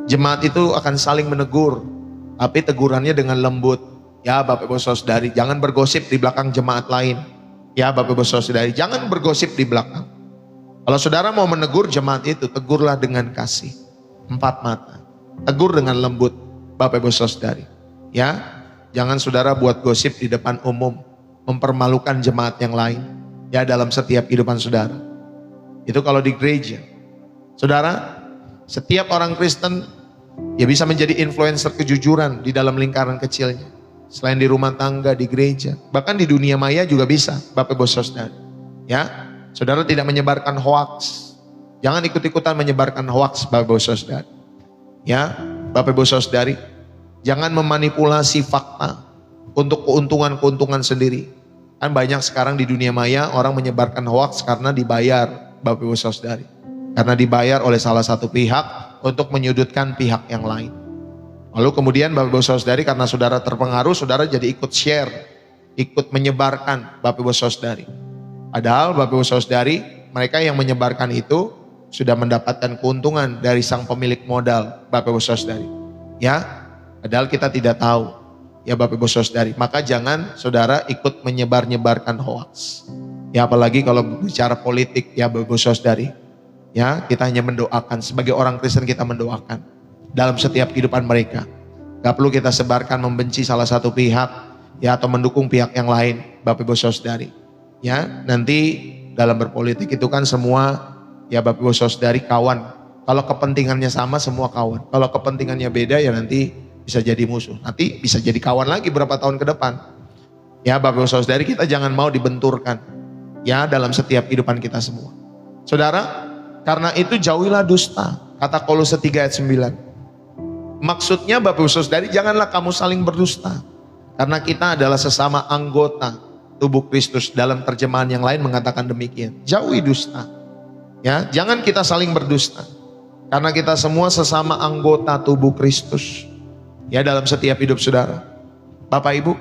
jemaat itu akan saling menegur, tapi tegurannya dengan lembut. Ya Bapak Ibu Saudari, jangan bergosip di belakang jemaat lain. Ya Bapak Ibu Saudari, jangan bergosip di belakang. Kalau saudara mau menegur jemaat itu, tegurlah dengan kasih. 4 mata. Tegur dengan lembut, Bapak Ibu Saudari. Ya, jangan saudara buat gosip di depan umum, mempermalukan jemaat yang lain. Ya, dalam setiap kehidupan saudara. Itu kalau di gereja. Saudara, setiap orang Kristen ya bisa menjadi influencer kejujuran di dalam lingkaran kecilnya. Selain di rumah tangga, di gereja, bahkan di dunia maya juga bisa, Bapak Ibu Saudara. Ya, saudara tidak menyebarkan hoaks. Jangan ikut-ikutan menyebarkan hoaks, Bapak Ibu Saudara. Ya, Bapak Ibu Saudari, jangan memanipulasi fakta untuk keuntungan-keuntungan sendiri. Kan banyak sekarang di dunia maya orang menyebarkan hoaks karena dibayar, Bapak Ibu Saudari. Karena dibayar oleh salah satu pihak untuk menyudutkan pihak yang lain. Lalu kemudian Bapak Ibu Saudari, karena saudara terpengaruh, saudara jadi ikut share, ikut menyebarkan, Bapak Ibu Saudari. Padahal Bapak Ibu Saudari, mereka yang menyebarkan itu sudah mendapatkan keuntungan dari sang pemilik modal, Bapak Ibu Saudari. Ya, padahal kita tidak tahu, ya Bapak Ibu Saudari. Maka jangan saudara ikut menyebar-nyebarkan hoaks. Ya, apalagi kalau bicara politik, ya Bapak Ibu Saudari. Ya, kita hanya mendoakan, sebagai orang Kristen kita mendoakan dalam setiap kehidupan mereka. Gak perlu kita sebarkan membenci salah satu pihak, ya, atau mendukung pihak yang lain, Bapak Ibu Saudari. Ya, nanti dalam berpolitik itu kan semua, ya Bapak Ibu Saudari, kawan. Kalau kepentingannya sama, semua kawan. Kalau kepentingannya beda, ya nanti bisa jadi musuh. Nanti bisa jadi kawan lagi berapa tahun ke depan. Ya Bapak Ibu Saudari, kita jangan mau dibenturkan, ya, dalam setiap kehidupan kita semua. Saudara, karena itu jauhilah dusta, kata Kolose 3 ayat 9. Maksudnya Bapak Ibu Saudari, janganlah kamu saling berdusta. Karena kita adalah sesama anggota tubuh Kristus. Dalam terjemahan yang lain mengatakan demikian. Jauhi dusta. Ya, jangan kita saling berdusta. Karena kita semua sesama anggota tubuh Kristus. Ya, dalam setiap hidup saudara. Bapak Ibu,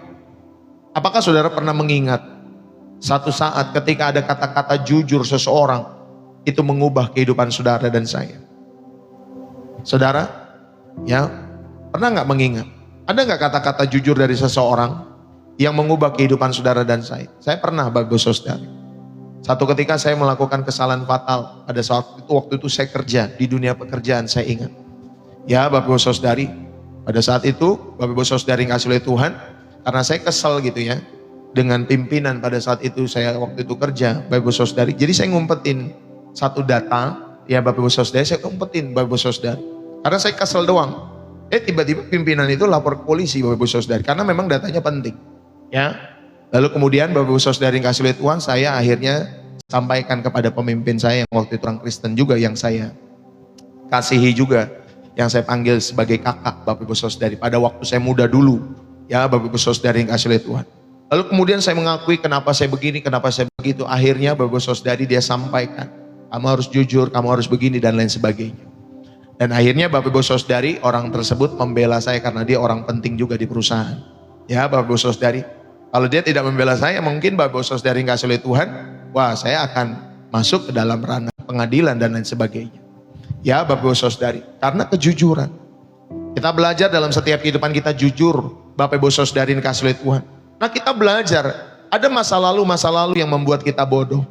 apakah saudara pernah mengingat satu saat ketika ada kata-kata jujur seseorang itu mengubah kehidupan saudara dan saya? Saudara, ya, pernah nggak mengingat? Ada nggak kata-kata jujur dari seseorang yang mengubah kehidupan saudara dan saya? Saya pernah, Bapak Ibu Saudari. Satu ketika saya melakukan kesalahan fatal. Pada saat itu, waktu itu saya kerja di dunia pekerjaan, saya ingat. Ya Bapak Ibu Saudari, pada saat itu Bapak Ibu Saudari kasih oleh Tuhan, karena saya kesal gitu ya dengan pimpinan pada saat itu saya waktu itu kerja, Bapak Ibu Saudari. Jadi saya ngumpetin satu data, ya Bapak Ibu Saudari, saya ngumpetin Bapak Ibu Saudari. Karena saya kesal doang. Tiba-tiba pimpinan itu lapor ke polisi, Bapak Ibu Saudari, karena memang datanya penting. Ya. Lalu kemudian Bapak Ibu Saudari kasih oleh Tuhan, saya akhirnya sampaikan kepada pemimpin saya yang waktu itu orang Kristen juga, yang saya kasihi juga, yang saya panggil sebagai kakak, Bapak Ibu Saudari, pada waktu saya muda dulu. Ya Bapak Ibu Saudari yang kasih oleh Tuhan. Lalu kemudian saya mengakui kenapa saya begini, kenapa saya begitu. Akhirnya Bapak Ibu Saudari dia sampaikan, kamu harus jujur, kamu harus begini dan lain sebagainya. Dan akhirnya Bapak Ibu Saudari, orang tersebut membela saya karena dia orang penting juga di perusahaan. Ya Bapak Ibu Saudari, kalau dia tidak membela saya, mungkin Bapak Ibu Saudari yang kasih oleh Tuhan, wah saya akan masuk ke dalam ranah pengadilan dan lain sebagainya. Ya Bapak Ibu Saudari, karena kejujuran. Kita belajar dalam setiap kehidupan kita jujur, Bapak Ibu Saudari yang kasih oleh Tuhan. Nah kita belajar, ada masa lalu yang membuat kita bodoh.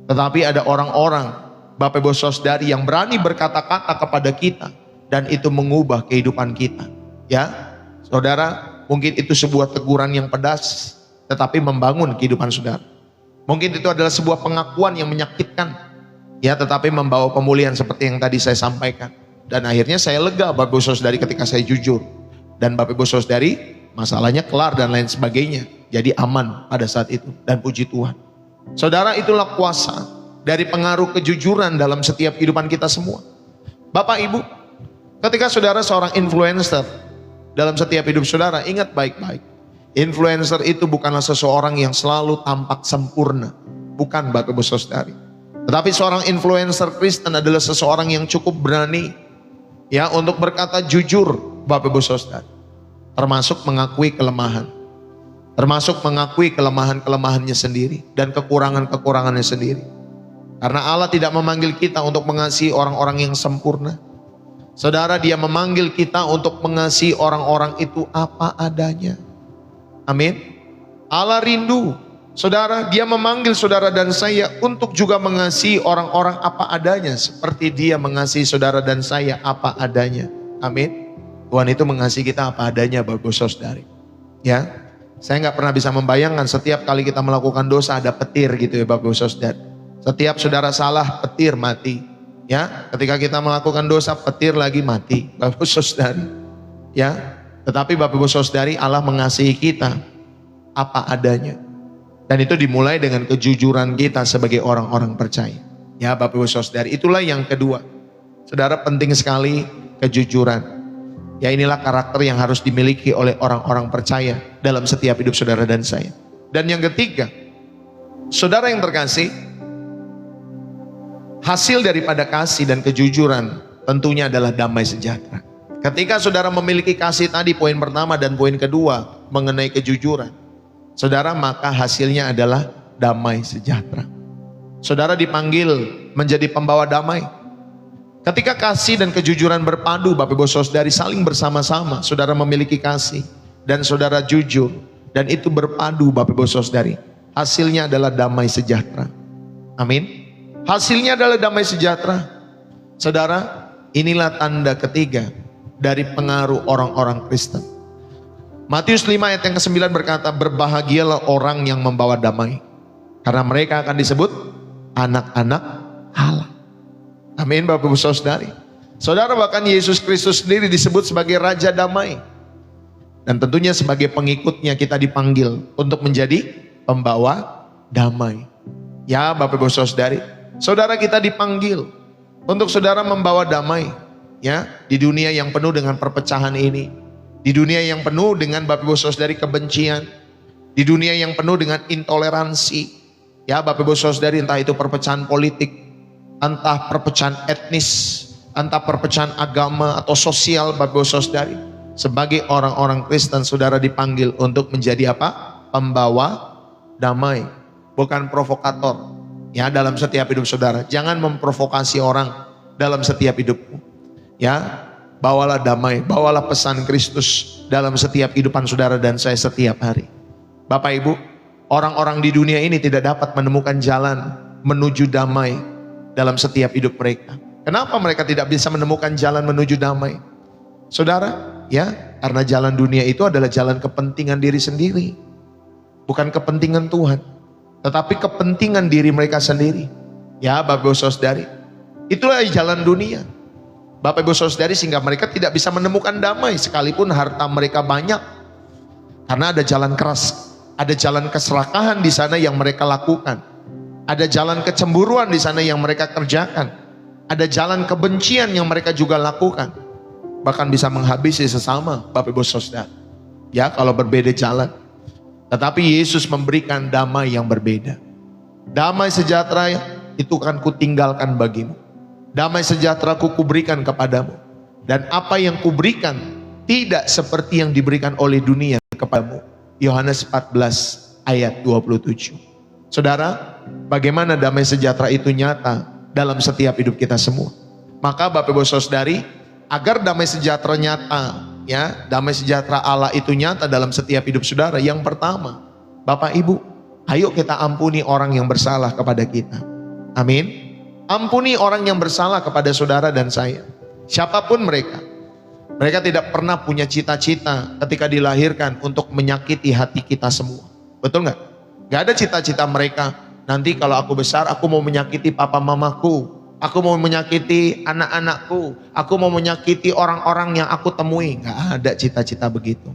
Tetapi ada orang-orang, Bapak Ibu Saudari, yang berani berkata-kata kepada kita, dan itu mengubah kehidupan kita. Ya saudara, mungkin itu sebuah teguran yang pedas, tetapi membangun kehidupan saudara. Mungkin itu adalah sebuah pengakuan yang menyakitkan, ya, tetapi membawa pemulihan seperti yang tadi saya sampaikan. Dan akhirnya saya lega, Bapak Ibu Saudari, ketika saya jujur. Dan Bapak Ibu Saudari, masalahnya kelar dan lain sebagainya. Jadi aman pada saat itu, dan puji Tuhan. Saudara, itulah kuasa dari pengaruh kejujuran dalam setiap kehidupan kita semua. Bapak Ibu, ketika saudara seorang influencer dalam setiap hidup saudara, ingat baik-baik. Influencer itu bukanlah seseorang yang selalu tampak sempurna. Bukan, Bapak Ibu Saudari. Tetapi seorang influencer Kristen adalah seseorang yang cukup berani ya untuk berkata jujur, Bapak Ibu Saudari. Termasuk mengakui kelemahan. Termasuk mengakui kelemahan-kelemahannya sendiri dan kekurangan-kekurangannya sendiri. Karena Allah tidak memanggil kita untuk mengasihi orang-orang yang sempurna. Saudara, Dia memanggil kita untuk mengasihi orang-orang itu apa adanya. Amin. Allah rindu, saudara, Dia memanggil saudara dan saya untuk juga mengasihi orang-orang apa adanya. Seperti Dia mengasihi saudara dan saya apa adanya. Amin. Tuhan itu mengasihi kita apa adanya, Bapak Saudari. Ya, saya nggak pernah bisa membayangkan setiap kali kita melakukan dosa ada petir gitu ya, Bapak Saudari. Setiap saudara salah, petir mati. Ya, ketika kita melakukan dosa, petir lagi mati, Bapak Saudari. Ya, tetapi Bapak Ibu Saudari, Allah mengasihi kita apa adanya. Dan itu dimulai dengan kejujuran kita sebagai orang-orang percaya. Ya Bapak Ibu Saudari, itulah yang kedua. Saudara, penting sekali kejujuran. Ya, inilah karakter yang harus dimiliki oleh orang-orang percaya dalam setiap hidup saudara dan saya. Dan yang ketiga, saudara yang terkasih, hasil daripada kasih dan kejujuran tentunya adalah damai sejahtera. Ketika saudara memiliki kasih tadi, poin pertama dan poin kedua mengenai kejujuran, saudara, maka hasilnya adalah damai sejahtera. Saudara dipanggil menjadi pembawa damai. Ketika kasih dan kejujuran berpadu, Bapak Ibu Saudari, saling bersama-sama, saudara memiliki kasih dan saudara jujur, dan itu berpadu, Bapak Ibu Saudari, hasilnya adalah damai sejahtera. Amin. Hasilnya adalah damai sejahtera. Saudara, inilah tanda ketiga dari pengaruh orang-orang Kristen. Matius 5 ayat yang ke-9 berkata, berbahagialah orang yang membawa damai, karena mereka akan disebut anak-anak Allah. Amin, Bapak Ibu Saudari. Saudara, bahkan Yesus Kristus sendiri disebut sebagai Raja Damai. Dan tentunya sebagai pengikutnya kita dipanggil untuk menjadi pembawa damai. Ya Bapak Ibu Saudari, saudara, kita dipanggil untuk saudara membawa damai. Ya, di dunia yang penuh dengan perpecahan ini, di dunia yang penuh dengan Bapak Ibu Saudari kebencian, di dunia yang penuh dengan intoleransi, ya Bapak Ibu Saudari, entah itu perpecahan politik, entah perpecahan etnis, entah perpecahan agama atau sosial, Bapak Ibu Saudari, sebagai orang-orang Kristen saudara dipanggil untuk menjadi apa? Pembawa damai, bukan provokator. Ya, dalam setiap hidup saudara, jangan memprovokasi orang dalam setiap hidupmu. Ya, bawalah damai, bawalah pesan Kristus dalam setiap kehidupan saudara dan saya setiap hari. Bapak Ibu, orang-orang di dunia ini tidak dapat menemukan jalan menuju damai dalam setiap hidup mereka. Kenapa mereka tidak bisa menemukan jalan menuju damai? Saudara, ya, karena jalan dunia itu adalah jalan kepentingan diri sendiri. Bukan kepentingan Tuhan, tetapi kepentingan diri mereka sendiri. Ya Bapak Ibu Saudari, itulah jalan dunia. Bapak Ibu Saudari, sehingga mereka tidak bisa menemukan damai sekalipun harta mereka banyak. Karena ada jalan keras, ada jalan keserakahan di sana yang mereka lakukan. Ada jalan kecemburuan di sana yang mereka kerjakan. Ada jalan kebencian yang mereka juga lakukan. Bahkan bisa menghabisi sesama, Bapak Ibu Saudari. Ya, kalau berbeda jalan. Tetapi Yesus memberikan damai yang berbeda. Damai sejahtera itu akan kutinggalkan bagimu. Damai sejahtera kuberikan kepadamu. Dan apa yang kuberikan tidak seperti yang diberikan oleh dunia kepadamu. Yohanes 14 ayat 27. Saudara, bagaimana damai sejahtera itu nyata dalam setiap hidup kita semua. Maka Bapak Ibu Saudari, agar damai sejahtera nyata, ya, damai sejahtera Allah itu nyata dalam setiap hidup saudara. Yang pertama, Bapak Ibu, ayo kita ampuni orang yang bersalah kepada kita. Amin. Ampuni orang yang bersalah kepada saudara dan saya. Siapapun mereka. Mereka tidak pernah punya cita-cita ketika dilahirkan untuk menyakiti hati kita semua. Betul nggak? Gak ada cita-cita mereka, nanti kalau aku besar aku mau menyakiti papa mamaku, aku mau menyakiti anak-anakku, aku mau menyakiti orang-orang yang aku temui. Gak ada cita-cita begitu.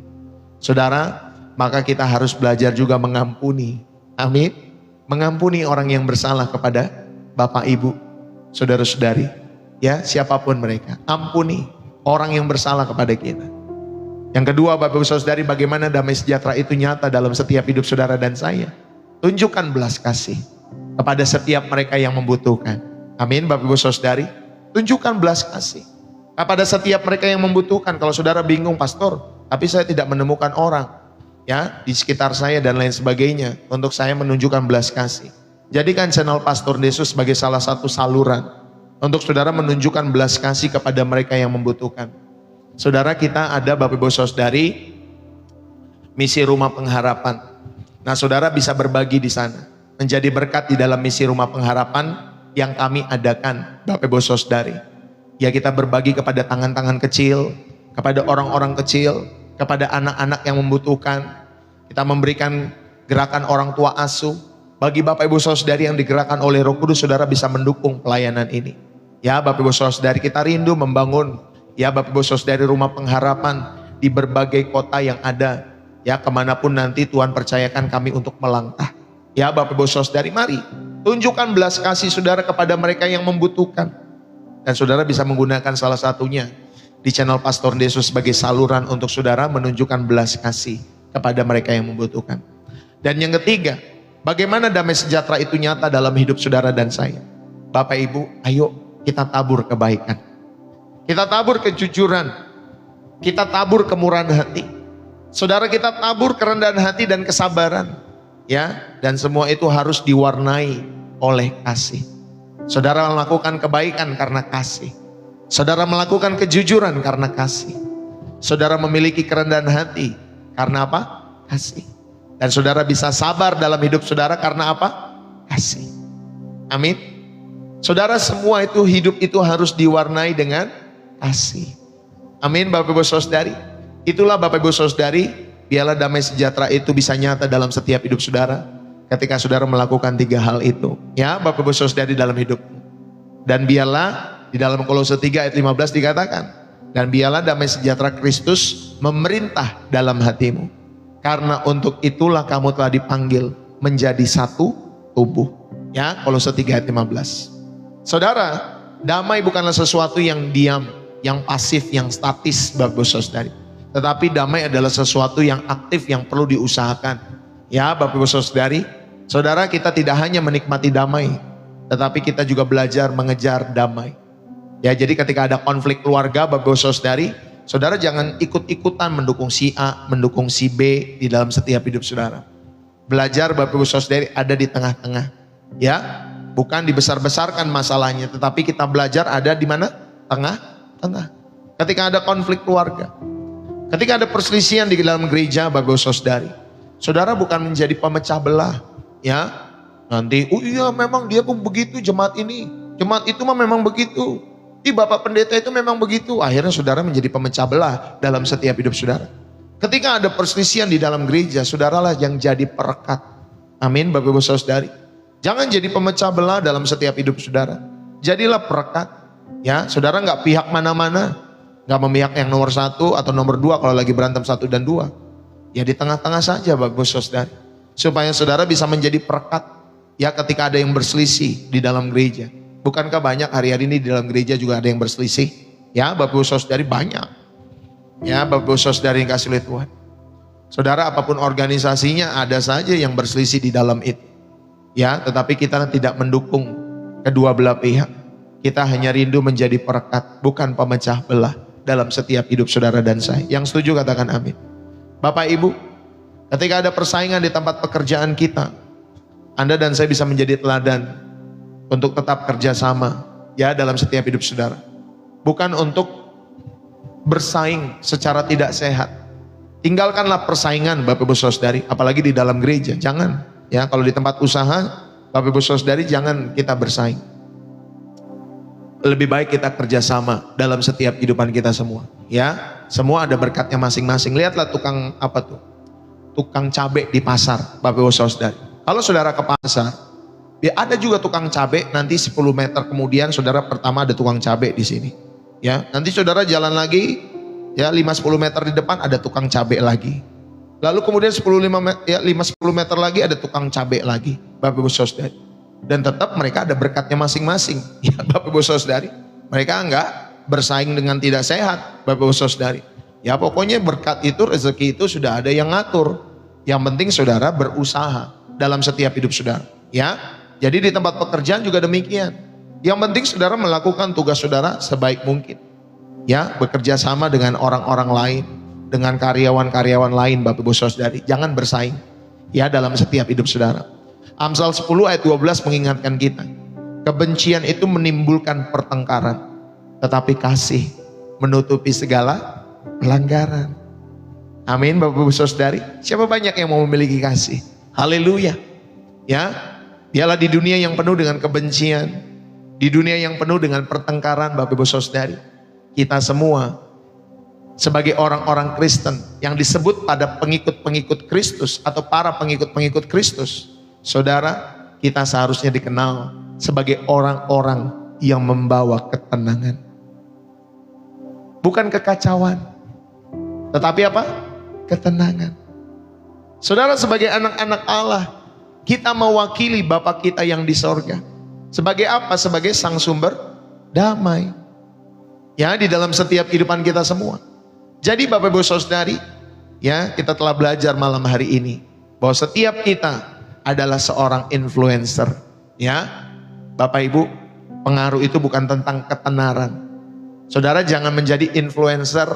Saudara, maka kita harus belajar juga mengampuni. Amin. Mengampuni orang yang bersalah kepada Bapak Ibu, saudara-saudari. Ya, siapapun mereka. Ampuni orang yang bersalah kepada kita. Yang kedua, Bapak Ibu Saudari, bagaimana damai sejahtera itu nyata dalam setiap hidup saudara dan saya. Tunjukkan belas kasih kepada setiap mereka yang membutuhkan. Amin, Bapak Ibu Saudari. Tunjukkan belas kasih kepada setiap mereka yang membutuhkan. Kalau saudara bingung, pastor, tapi saya tidak menemukan orang ya di sekitar saya dan lain sebagainya untuk saya menunjukkan belas kasih. Jadikan channel Pastor Yesus sebagai salah satu saluran untuk saudara menunjukkan belas kasih kepada mereka yang membutuhkan. Saudara, kita ada Bapak Ibu Saudari misi rumah pengharapan. Nah, saudara bisa berbagi di sana, menjadi berkat di dalam misi rumah pengharapan yang kami adakan, Bapak Ibu Saudari. Ya, kita berbagi kepada tangan-tangan kecil, kepada orang-orang kecil, kepada anak-anak yang membutuhkan. Kita memberikan gerakan orang tua asuh. Bagi Bapak Ibu Saudari yang digerakkan oleh Roh Kudus, saudara bisa mendukung pelayanan ini. Ya, Bapak Ibu Saudari, kita rindu membangun ya Bapak Ibu Saudari rumah pengharapan di berbagai kota yang ada. Ya, kemanapun nanti Tuhan percayakan kami untuk melangkah. Ya, Bapak Ibu Saudari, mari tunjukkan belas kasih saudara kepada mereka yang membutuhkan. Dan saudara bisa menggunakan salah satunya di channel Pastor Yesus sebagai saluran untuk saudara menunjukkan belas kasih kepada mereka yang membutuhkan. Dan yang ketiga, bagaimana damai sejahtera itu nyata dalam hidup saudara dan saya. Bapak Ibu, ayo kita tabur kebaikan. Kita tabur kejujuran. Kita tabur kemurahan hati. Saudara, kita tabur kerendahan hati dan kesabaran. Ya, dan semua itu harus diwarnai oleh kasih. Saudara melakukan kebaikan karena kasih. Saudara melakukan kejujuran karena kasih. Saudara memiliki kerendahan hati karena apa? Kasih. Dan saudara bisa sabar dalam hidup saudara karena apa? Kasih. Amin. Saudara, semua itu hidup itu harus diwarnai dengan kasih. Amin, Bapak Ibu Saudari. Itulah Bapak Ibu Saudari, biarlah damai sejahtera itu bisa nyata dalam setiap hidup saudara ketika saudara melakukan tiga hal itu. Ya, Bapak Ibu Saudari dalam hidupmu. Dan biarlah di dalam Kolose 3 ayat 15 dikatakan, dan biarlah damai sejahtera Kristus memerintah dalam hatimu. Karena untuk itulah kamu telah dipanggil menjadi satu tubuh. Ya, Kolose 3 ayat 15. Saudara, damai bukanlah sesuatu yang diam, yang pasif, yang statis, Bapak Ibu Saudari. Tetapi damai adalah sesuatu yang aktif, yang perlu diusahakan. Ya, Bapak Ibu Saudari, saudara, kita tidak hanya menikmati damai, tetapi kita juga belajar mengejar damai. Ya, jadi ketika ada konflik keluarga, Bapak Ibu Saudari, saudara jangan ikut-ikutan mendukung si A, mendukung si B di dalam setiap hidup saudara. Belajar Bapak Ibu Saudari ada di tengah-tengah. Ya, bukan dibesar-besarkan masalahnya, tetapi kita belajar ada di mana? Tengah-tengah. Ketika ada konflik keluarga, ketika ada perselisihan di dalam gereja, Bapak Ibu Saudari, saudara bukan menjadi pemecah belah. Ya, nanti, oh iya memang dia pun begitu, jemaat ini, jemaat itu mah memang begitu. Bapak pendeta itu memang begitu. Akhirnya saudara menjadi pemecah belah dalam setiap hidup saudara. Ketika ada perselisihan di dalam gereja, saudaralah yang jadi perekat. Amin, Bapak Ibu Saudari. Jangan jadi pemecah belah dalam setiap hidup saudara. Jadilah perekat. Ya, saudara nggak pihak mana-mana, nggak memihak yang nomor 1 atau nomor 2 kalau lagi berantem 1 dan 2. Ya di tengah-tengah saja, Bapak Ibu Saudari. Supaya saudara bisa menjadi perekat. Ya, ketika ada yang berselisih di dalam gereja. Bukankah banyak hari-hari ini di dalam gereja juga ada yang berselisih? Ya, Bapak Ibu Saudari, banyak. Ya, Bapak Ibu Saudari yang kasih oleh Tuhan. Saudara, apapun organisasinya ada saja yang berselisih di dalam itu. Ya, tetapi kita tidak mendukung kedua belah pihak. Kita hanya rindu menjadi perekat, bukan pemecah belah dalam setiap hidup saudara dan saya. Yang setuju katakan amin. Bapak Ibu, ketika ada persaingan di tempat pekerjaan kita, Anda dan saya bisa menjadi teladan untuk tetap kerjasama ya dalam setiap hidup saudara. Bukan untuk bersaing secara tidak sehat. Tinggalkanlah persaingan Bapak Ibu Saudari, apalagi di dalam gereja. Jangan ya, kalau di tempat usaha Bapak Ibu Saudari jangan kita bersaing. Lebih baik kita kerjasama dalam setiap kehidupan kita semua. Ya, semua ada berkatnya masing-masing. Lihatlah tukang apa tuh? Tukang cabai di pasar, Bapak Ibu Saudari. Kalau saudara ke pasar, ya ada juga tukang cabai, nanti 10 meter kemudian saudara pertama ada tukang cabai di sini. Ya, nanti saudara jalan lagi, ya 5-10 meter di depan ada tukang cabai lagi. Lalu kemudian 5-10 meter lagi ada tukang cabai lagi, Bapak Ibu Saudari. Dan tetap mereka ada berkatnya masing-masing. Ya, Bapak Ibu Saudari, Mereka enggak bersaing dengan tidak sehat, Bapak Ibu Saudari. Ya pokoknya berkat itu, rezeki itu sudah ada yang ngatur. Yang penting saudara berusaha dalam setiap hidup saudara. Ya, jadi di tempat pekerjaan juga demikian. Yang penting saudara melakukan tugas saudara sebaik mungkin. Ya, bekerja sama dengan orang-orang lain, dengan karyawan-karyawan lain, Bapak Ibu Saudari. Jangan bersaing. Ya, dalam setiap hidup saudara. Amsal 10 ayat 12 mengingatkan kita. Kebencian itu menimbulkan pertengkaran, tetapi kasih menutupi segala pelanggaran. Amin, Bapak Ibu Saudari. Siapa banyak yang mau memiliki kasih? Haleluya. Ya, biarlah di dunia yang penuh dengan kebencian, di dunia yang penuh dengan pertengkaran, Bapak Ibu Saudari, kita semua sebagai orang-orang Kristen yang disebut pada pengikut-pengikut Kristus atau para pengikut-pengikut Kristus, saudara, kita seharusnya dikenal sebagai orang-orang yang membawa ketenangan. Bukan kekacauan, tetapi apa? Ketenangan. Saudara, sebagai anak-anak Allah, kita mewakili Bapa kita yang di sorga. Sebagai apa? Sebagai sang sumber damai. Ya, di dalam setiap kehidupan kita semua. Jadi Bapak Ibu Saudari, ya, kita telah belajar malam hari ini bahwa setiap kita adalah seorang influencer. Ya, Bapak Ibu, pengaruh itu bukan tentang ketenaran. Saudara jangan menjadi influencer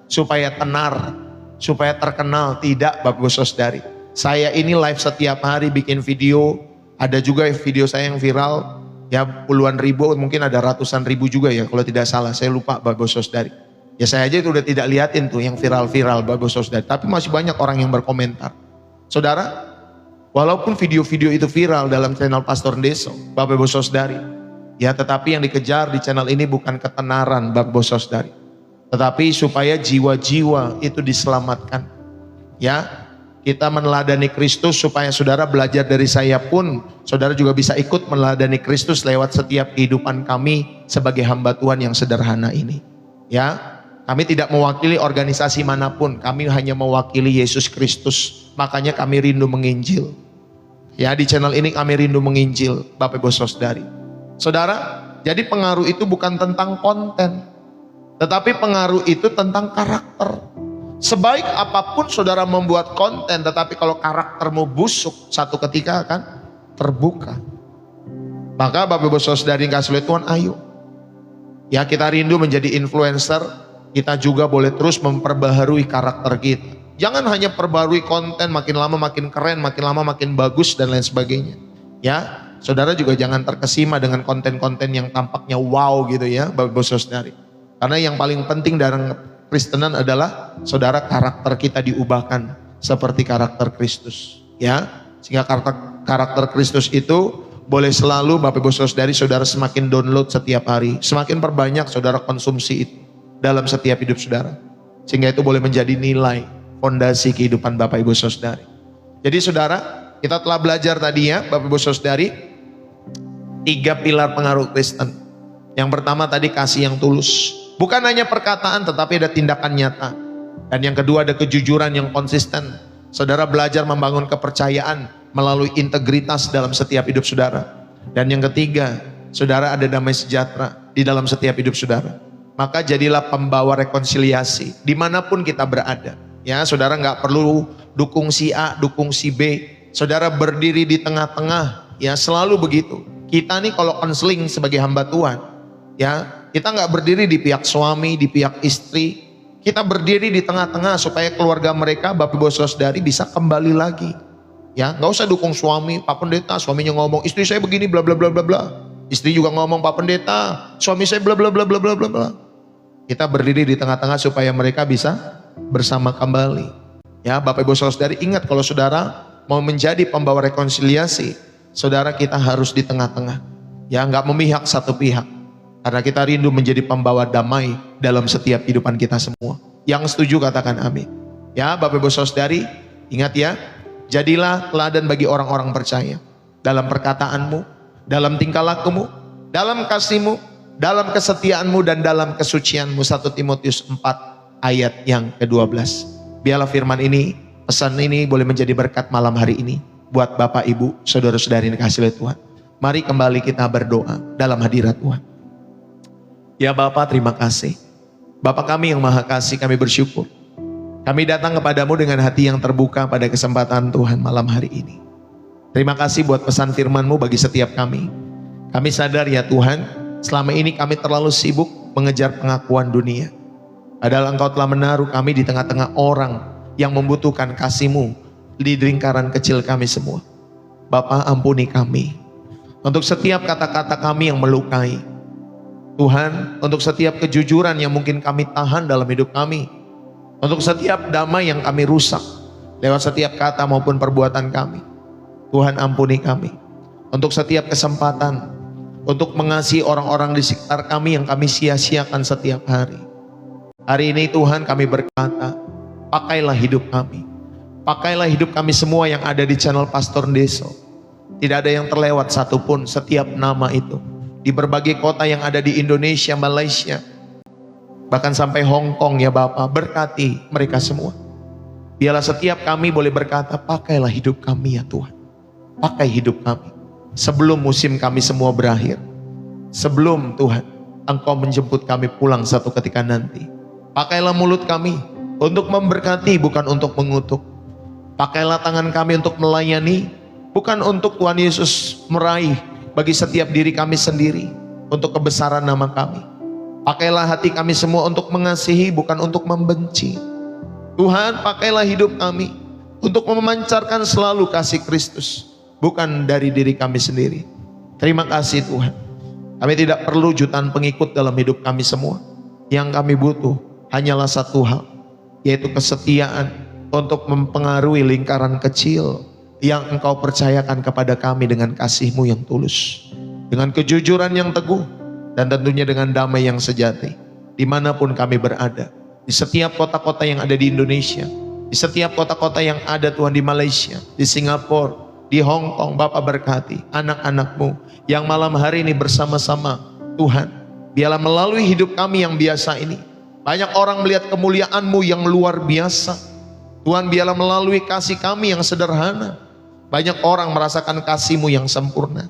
supaya tenar, supaya terkenal. Tidak, Bapak Ibu Saudari. Saya ini live setiap hari bikin video. Ada juga video saya yang viral. Ya puluhan ribu, mungkin ada ratusan ribu juga ya kalau tidak salah. Saya lupa, Bapak Ibu Saudari. Ya saya aja itu udah tidak liatin tuh yang viral-viral, Bapak Ibu Saudari. Tapi masih banyak orang yang berkomentar. Saudara, walaupun video-video itu viral dalam channel Pastor Deso, Bapak Ibu Saudari, ya tetapi yang dikejar di channel ini bukan ketenaran, Bapak Ibu Saudari, tetapi supaya jiwa-jiwa itu diselamatkan. Ya, kita meneladani Kristus supaya saudara belajar dari saya pun, saudara juga bisa ikut meneladani Kristus lewat setiap kehidupan kami sebagai hamba Tuhan yang sederhana ini. Ya, kami tidak mewakili organisasi manapun, kami hanya mewakili Yesus Kristus. Makanya kami rindu menginjil. Ya, di channel ini kami rindu menginjil, Bapak Ibu Saudari. Saudara, jadi pengaruh itu bukan tentang konten, tetapi pengaruh itu tentang karakter. Sebaik apapun saudara membuat konten, tetapi kalau karaktermu busuk, satu ketika akan terbuka. Maka Bapak Ibu Saudari yang kasih oleh Tuhan, ayo. Ya, kita rindu menjadi influencer, kita juga boleh terus memperbaharui karakter kita. Jangan hanya perbarui konten, makin lama makin keren, makin lama makin bagus dan lain sebagainya. Ya, saudara juga jangan terkesima dengan konten-konten yang tampaknya wow gitu ya, Bapak Ibu Saudari. Karena yang paling penting dalam Kristenan adalah saudara karakter kita diubahkan seperti karakter Kristus. Ya, sehingga karakter Kristus itu boleh selalu Bapak Ibu Saudari, saudara semakin download setiap hari, semakin perbanyak saudara konsumsi itu dalam setiap hidup saudara. Sehingga itu boleh menjadi nilai fondasi kehidupan Bapak Ibu Saudari. Jadi saudara, kita telah belajar tadi ya Bapak Ibu Saudari, 3 pilar pengaruh Kristen. Yang pertama tadi kasih yang tulus. Bukan hanya perkataan tetapi ada tindakan nyata. Dan yang kedua ada kejujuran yang konsisten. Saudara belajar membangun kepercayaan melalui integritas dalam setiap hidup saudara. Dan yang ketiga, saudara ada damai sejahtera di dalam setiap hidup saudara. Maka jadilah pembawa rekonsiliasi dimanapun kita berada. Ya, saudara nggak perlu dukung si A, dukung si B. Saudara berdiri di tengah-tengah. Ya, selalu begitu. Kita nih kalau konseling sebagai hamba Tuhan, ya, kita nggak berdiri di pihak suami, di pihak istri. Kita berdiri di tengah-tengah supaya keluarga mereka, Bapak Ibu Saudari, bisa kembali lagi. Ya, nggak usah dukung suami, Pak Pendeta, suaminya ngomong, istri saya begini, bla bla bla bla bla. Istri juga ngomong, Pak Pendeta, suami saya bla bla bla bla bla bla bla. Kita berdiri di tengah-tengah supaya mereka bisa bersama kembali. Ya, Bapak Ibu Saudari, ingat kalau saudara mau menjadi pembawa rekonsiliasi, saudara kita harus di tengah-tengah. Ya, nggak memihak satu pihak. Karena kita rindu menjadi pembawa damai dalam setiap kehidupan kita semua. Yang setuju katakan amin. Ya, Bapak Ibu Saudari, ingat ya, jadilah teladan bagi orang-orang percaya. Dalam perkataanmu, dalam tingkah lakumu, dalam kasihmu, dalam kesetiaanmu, dan dalam kesucianmu. 1 Timotius 4 ayat yang ke-12. Biarlah firman ini, pesan ini boleh menjadi berkat malam hari ini. Buat Bapak, Ibu, Saudara-saudari yang dikasihi oleh Tuhan. Mari kembali kita berdoa dalam hadirat Tuhan. Ya Bapa, terima kasih. Bapa kami yang Maha Kasih, kami bersyukur. Kami datang kepadamu dengan hati yang terbuka pada kesempatan Tuhan malam hari ini. Terima kasih buat pesan firman-Mu bagi setiap kami. Kami sadar ya Tuhan, selama ini kami terlalu sibuk mengejar pengakuan dunia. Padahal Engkau telah menaruh kami di tengah-tengah orang yang membutuhkan kasih-Mu di lingkaran kecil kami semua. Bapa, ampuni kami untuk setiap kata-kata kami yang melukai. Tuhan, untuk setiap kejujuran yang mungkin kami tahan dalam hidup kami. Untuk setiap damai yang kami rusak lewat setiap kata maupun perbuatan kami. Tuhan, ampuni kami. Untuk setiap kesempatan untuk mengasihi orang-orang di sekitar kami yang kami sia-siakan setiap hari. Hari ini Tuhan, kami berkata, pakailah hidup kami. Pakailah hidup kami semua yang ada di channel Pastor Ndeso. Tidak ada yang terlewat satupun, setiap nama itu. Di berbagai kota yang ada di Indonesia, Malaysia, bahkan sampai Hong Kong ya Bapak, berkati mereka semua. Biarlah setiap kami boleh berkata, pakailah hidup kami ya Tuhan. Pakai hidup kami. Sebelum musim kami semua berakhir. Sebelum Tuhan, Engkau menjemput kami pulang satu ketika nanti. Pakailah mulut kami untuk memberkati, bukan untuk mengutuk. Pakailah tangan kami untuk melayani, bukan untuk Tuhan Yesus meraih bagi setiap diri kami sendiri, untuk kebesaran nama kami. Pakailah hati kami semua untuk mengasihi, bukan untuk membenci. Tuhan, pakailah hidup kami untuk memancarkan selalu kasih Kristus, bukan dari diri kami sendiri. Terima kasih Tuhan. Kami tidak perlu jutaan pengikut dalam hidup kami semua. Yang kami butuh hanyalah satu hal, yaitu kesetiaan untuk mempengaruhi lingkaran kecil yang Engkau percayakan kepada kami dengan kasih-Mu yang tulus, dengan kejujuran yang teguh, dan tentunya dengan damai yang sejati. Dimanapun kami berada, di setiap kota-kota yang ada di Indonesia, di setiap kota-kota yang ada Tuhan di Malaysia, di Singapura, di Hong Kong, Bapak berkati anak-anak-Mu yang malam hari ini bersama-sama. Tuhan, biarlah melalui hidup kami yang biasa ini, banyak orang melihat kemuliaan-Mu yang luar biasa. Tuhan, biarlah melalui kasih kami yang sederhana, banyak orang merasakan kasih-Mu yang sempurna.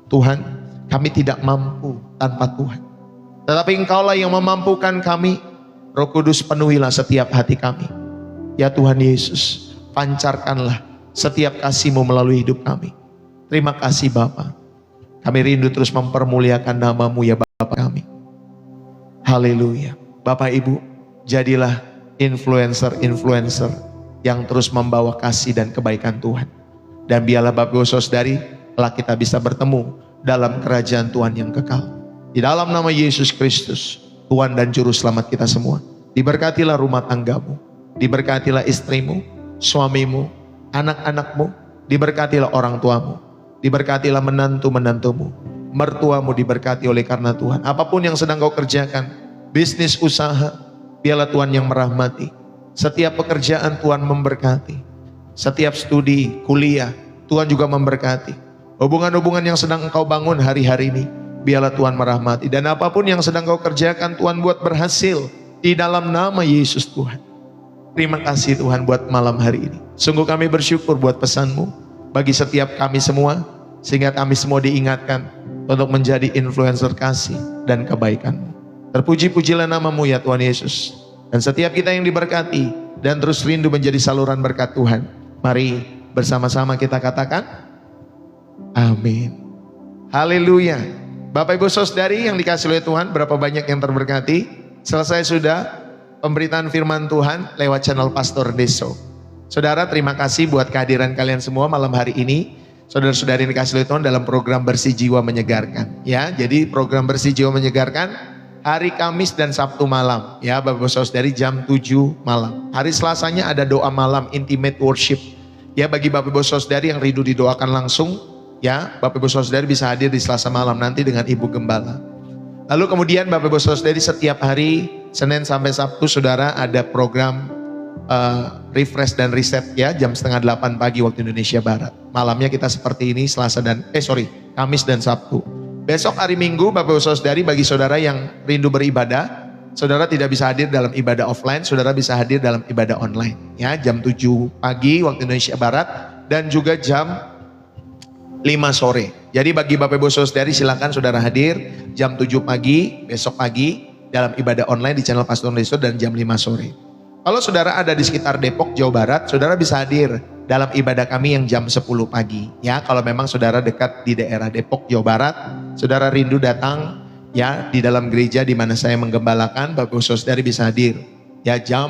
Tuhan, kami tidak mampu tanpa Tuhan, tetapi Engkaulah yang memampukan kami. Roh Kudus, penuhilah setiap hati kami. Ya Tuhan Yesus, pancarkanlah setiap kasih-Mu melalui hidup kami. Terima kasih Bapa. Kami rindu terus mempermuliakan nama-Mu ya Bapa kami. Haleluya. Bapak Ibu, jadilah influencer-influencer yang terus membawa kasih dan kebaikan Tuhan. Dan biarlah Bapak Ibu Saudari, telah kita bisa bertemu dalam kerajaan Tuhan yang kekal. Di dalam nama Yesus Kristus, Tuhan dan Juru Selamat kita semua. Diberkatilah rumah tanggamu, diberkatilah istrimu, suamimu, anak-anakmu, diberkatilah orang tuamu, diberkatilah menantu-menantumu, mertuamu diberkati oleh karena Tuhan. Apapun yang sedang kau kerjakan, bisnis, usaha, biarlah Tuhan yang merahmati. Setiap pekerjaan Tuhan memberkati. Setiap studi, kuliah, Tuhan juga memberkati. Hubungan-hubungan yang sedang engkau bangun hari-hari ini, biarlah Tuhan merahmati. Dan apapun yang sedang kau kerjakan, Tuhan buat berhasil di dalam nama Yesus Tuhan. Terima kasih Tuhan buat malam hari ini. Sungguh kami bersyukur buat pesan-Mu bagi setiap kami semua, sehingga kami semua diingatkan untuk menjadi influencer kasih dan kebaikan-Mu. Terpuji-pujilah nama-Mu ya Tuhan Yesus. Dan setiap kita yang diberkati dan terus rindu menjadi saluran berkat Tuhan, mari bersama-sama kita katakan amin. Haleluya. Bapak Ibu Saudari yang dikasih oleh Tuhan, berapa banyak yang terberkati? Selesai sudah pemberitaan firman Tuhan lewat channel Pastor Ndeso. Saudara, terima kasih buat kehadiran kalian semua malam hari ini. Saudara-saudari yang dikasih oleh Tuhan dalam program Bersih Jiwa Menyegarkan. Ya, jadi program Bersih Jiwa Menyegarkan hari Kamis dan Sabtu malam, ya Bapak Ibu Saudari, jam 7 malam. Hari Selasanya ada doa malam, intimate worship. Ya, bagi Bapak Ibu Saudari yang rindu didoakan langsung, ya Bapak Ibu Saudari bisa hadir di Selasa malam nanti dengan Ibu Gembala. Lalu kemudian Bapak Ibu Saudari, setiap hari Senin sampai Sabtu saudara ada program refresh dan reset ya, jam 7:30 pagi waktu Indonesia Barat. Malamnya kita seperti ini Kamis dan Sabtu. Besok hari Minggu Bapak Ibu Saudari, bagi saudara yang rindu beribadah, saudara tidak bisa hadir dalam ibadah offline, saudara bisa hadir dalam ibadah online. Ya, jam 7 pagi waktu Indonesia Barat dan juga jam sore. Jadi bagi Bapak Ibu Saudari silakan saudara hadir jam 7 pagi, besok pagi dalam ibadah online di channel Pastor Deso dan jam 5 sore. Kalau saudara ada di sekitar Depok, Jawa Barat, saudara bisa hadir dalam ibadah kami yang jam 10 pagi. Ya, kalau memang saudara dekat di daerah Depok, Jawa Barat, saudara rindu datang ya di dalam gereja di mana saya menggembalakan, Bapak Ibu Saudari bisa hadir ya jam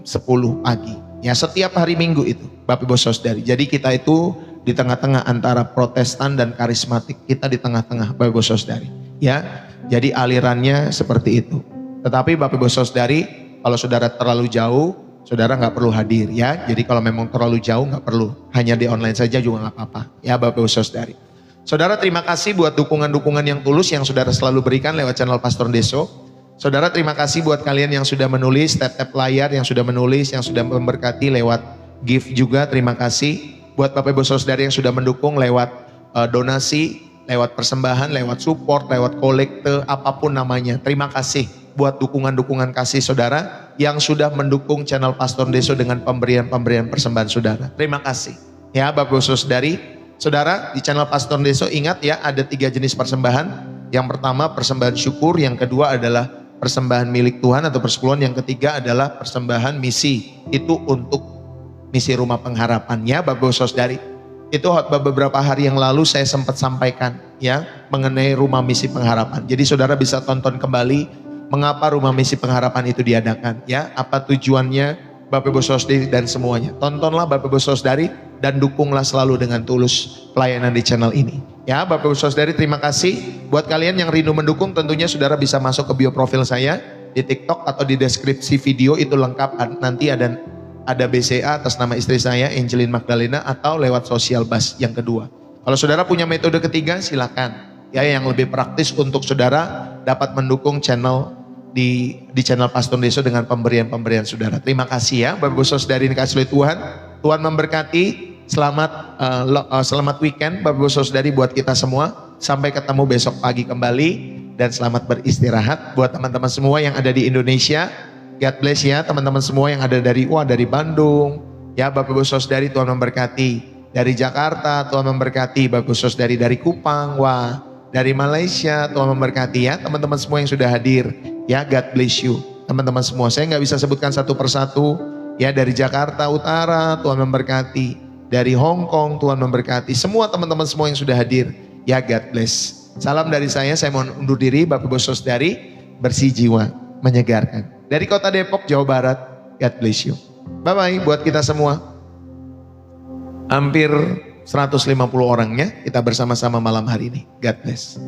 10 pagi. Ya, setiap hari Minggu itu, Bapak Ibu Saudari. Jadi kita itu di tengah-tengah antara Protestan dan karismatik. Kita di tengah-tengah, Bapak Ibu Saudari. Ya, jadi alirannya seperti itu. Tetapi Bapak Ibu Saudari, kalau saudara terlalu jauh, saudara nggak perlu hadir ya. Jadi kalau memang terlalu jauh nggak perlu, hanya di online saja juga nggak apa-apa. Ya Bapak Ibu Saudari. Saudara terima kasih buat dukungan-dukungan yang tulus yang saudara selalu berikan lewat channel Pastor Deso. Saudara terima kasih buat kalian yang sudah menulis, tap-tap layar, yang sudah menulis, yang sudah memberkati lewat gift juga. Terima kasih buat Bapak Ibu Saudari yang sudah mendukung lewat donasi, lewat persembahan, lewat support, lewat kolekte, apapun namanya. Terima kasih buat dukungan-dukungan kasih saudara yang sudah mendukung channel Pastor Deso dengan pemberian-pemberian persembahan saudara. Terima kasih. Ya Bapak Ibu Saudari, saudara di channel Pastor Deso ingat ya ada 3 jenis persembahan. Yang pertama persembahan syukur, yang kedua adalah persembahan milik Tuhan atau persepuluhan, yang ketiga adalah persembahan misi. Itu untuk misi rumah pengharapannya Bapak Ibu Saudari. Itu beberapa hari yang lalu saya sempat sampaikan ya mengenai rumah misi pengharapan. Jadi saudara bisa tonton kembali mengapa rumah misi pengharapan itu diadakan ya, apa tujuannya Bapak Ibu Saudari dan semuanya. Tontonlah Bapak Ibu Saudari dan dukunglah selalu dengan tulus pelayanan di channel ini. Ya Bapak Ibu Saudari terima kasih. Buat kalian yang rindu mendukung tentunya saudara bisa masuk ke bio profil saya di TikTok atau di deskripsi video itu lengkap. Nanti ada BCA atas nama istri saya Angelin Magdalena atau lewat sosial bus yang kedua. Kalau saudara punya metode ketiga silakan. Ya yang lebih praktis untuk saudara dapat mendukung channel di channel Pastor Deso dengan pemberian-pemberian saudara. Terima kasih ya Bapak Ibu Saudari dikasih oleh Tuhan. Tuhan memberkati. Selamat weekend Bapak Ibu Saudari buat kita semua. Sampai ketemu besok pagi kembali dan selamat beristirahat buat teman-teman semua yang ada di Indonesia. God bless ya teman-teman semua yang ada dari Bandung. Ya Bapak Ibu Saudari Tuhan memberkati. Dari Jakarta Tuhan memberkati. Bapak Ibu Saudari dari Kupang, dari Malaysia Tuhan memberkati ya teman-teman semua yang sudah hadir. Ya God bless you teman-teman semua. Saya nggak bisa sebutkan satu persatu. Ya dari Jakarta Utara Tuhan memberkati. Dari Hong Kong Tuhan memberkati. Semua teman-teman semua yang sudah hadir. Ya God bless. Salam dari saya mohon undur diri Bapak Ibu Saudari. Bersih jiwa, menyegarkan. Dari kota Depok, Jawa Barat. God bless you. Bye-bye buat kita semua. Hampir 150 orangnya kita bersama-sama malam hari ini. God bless.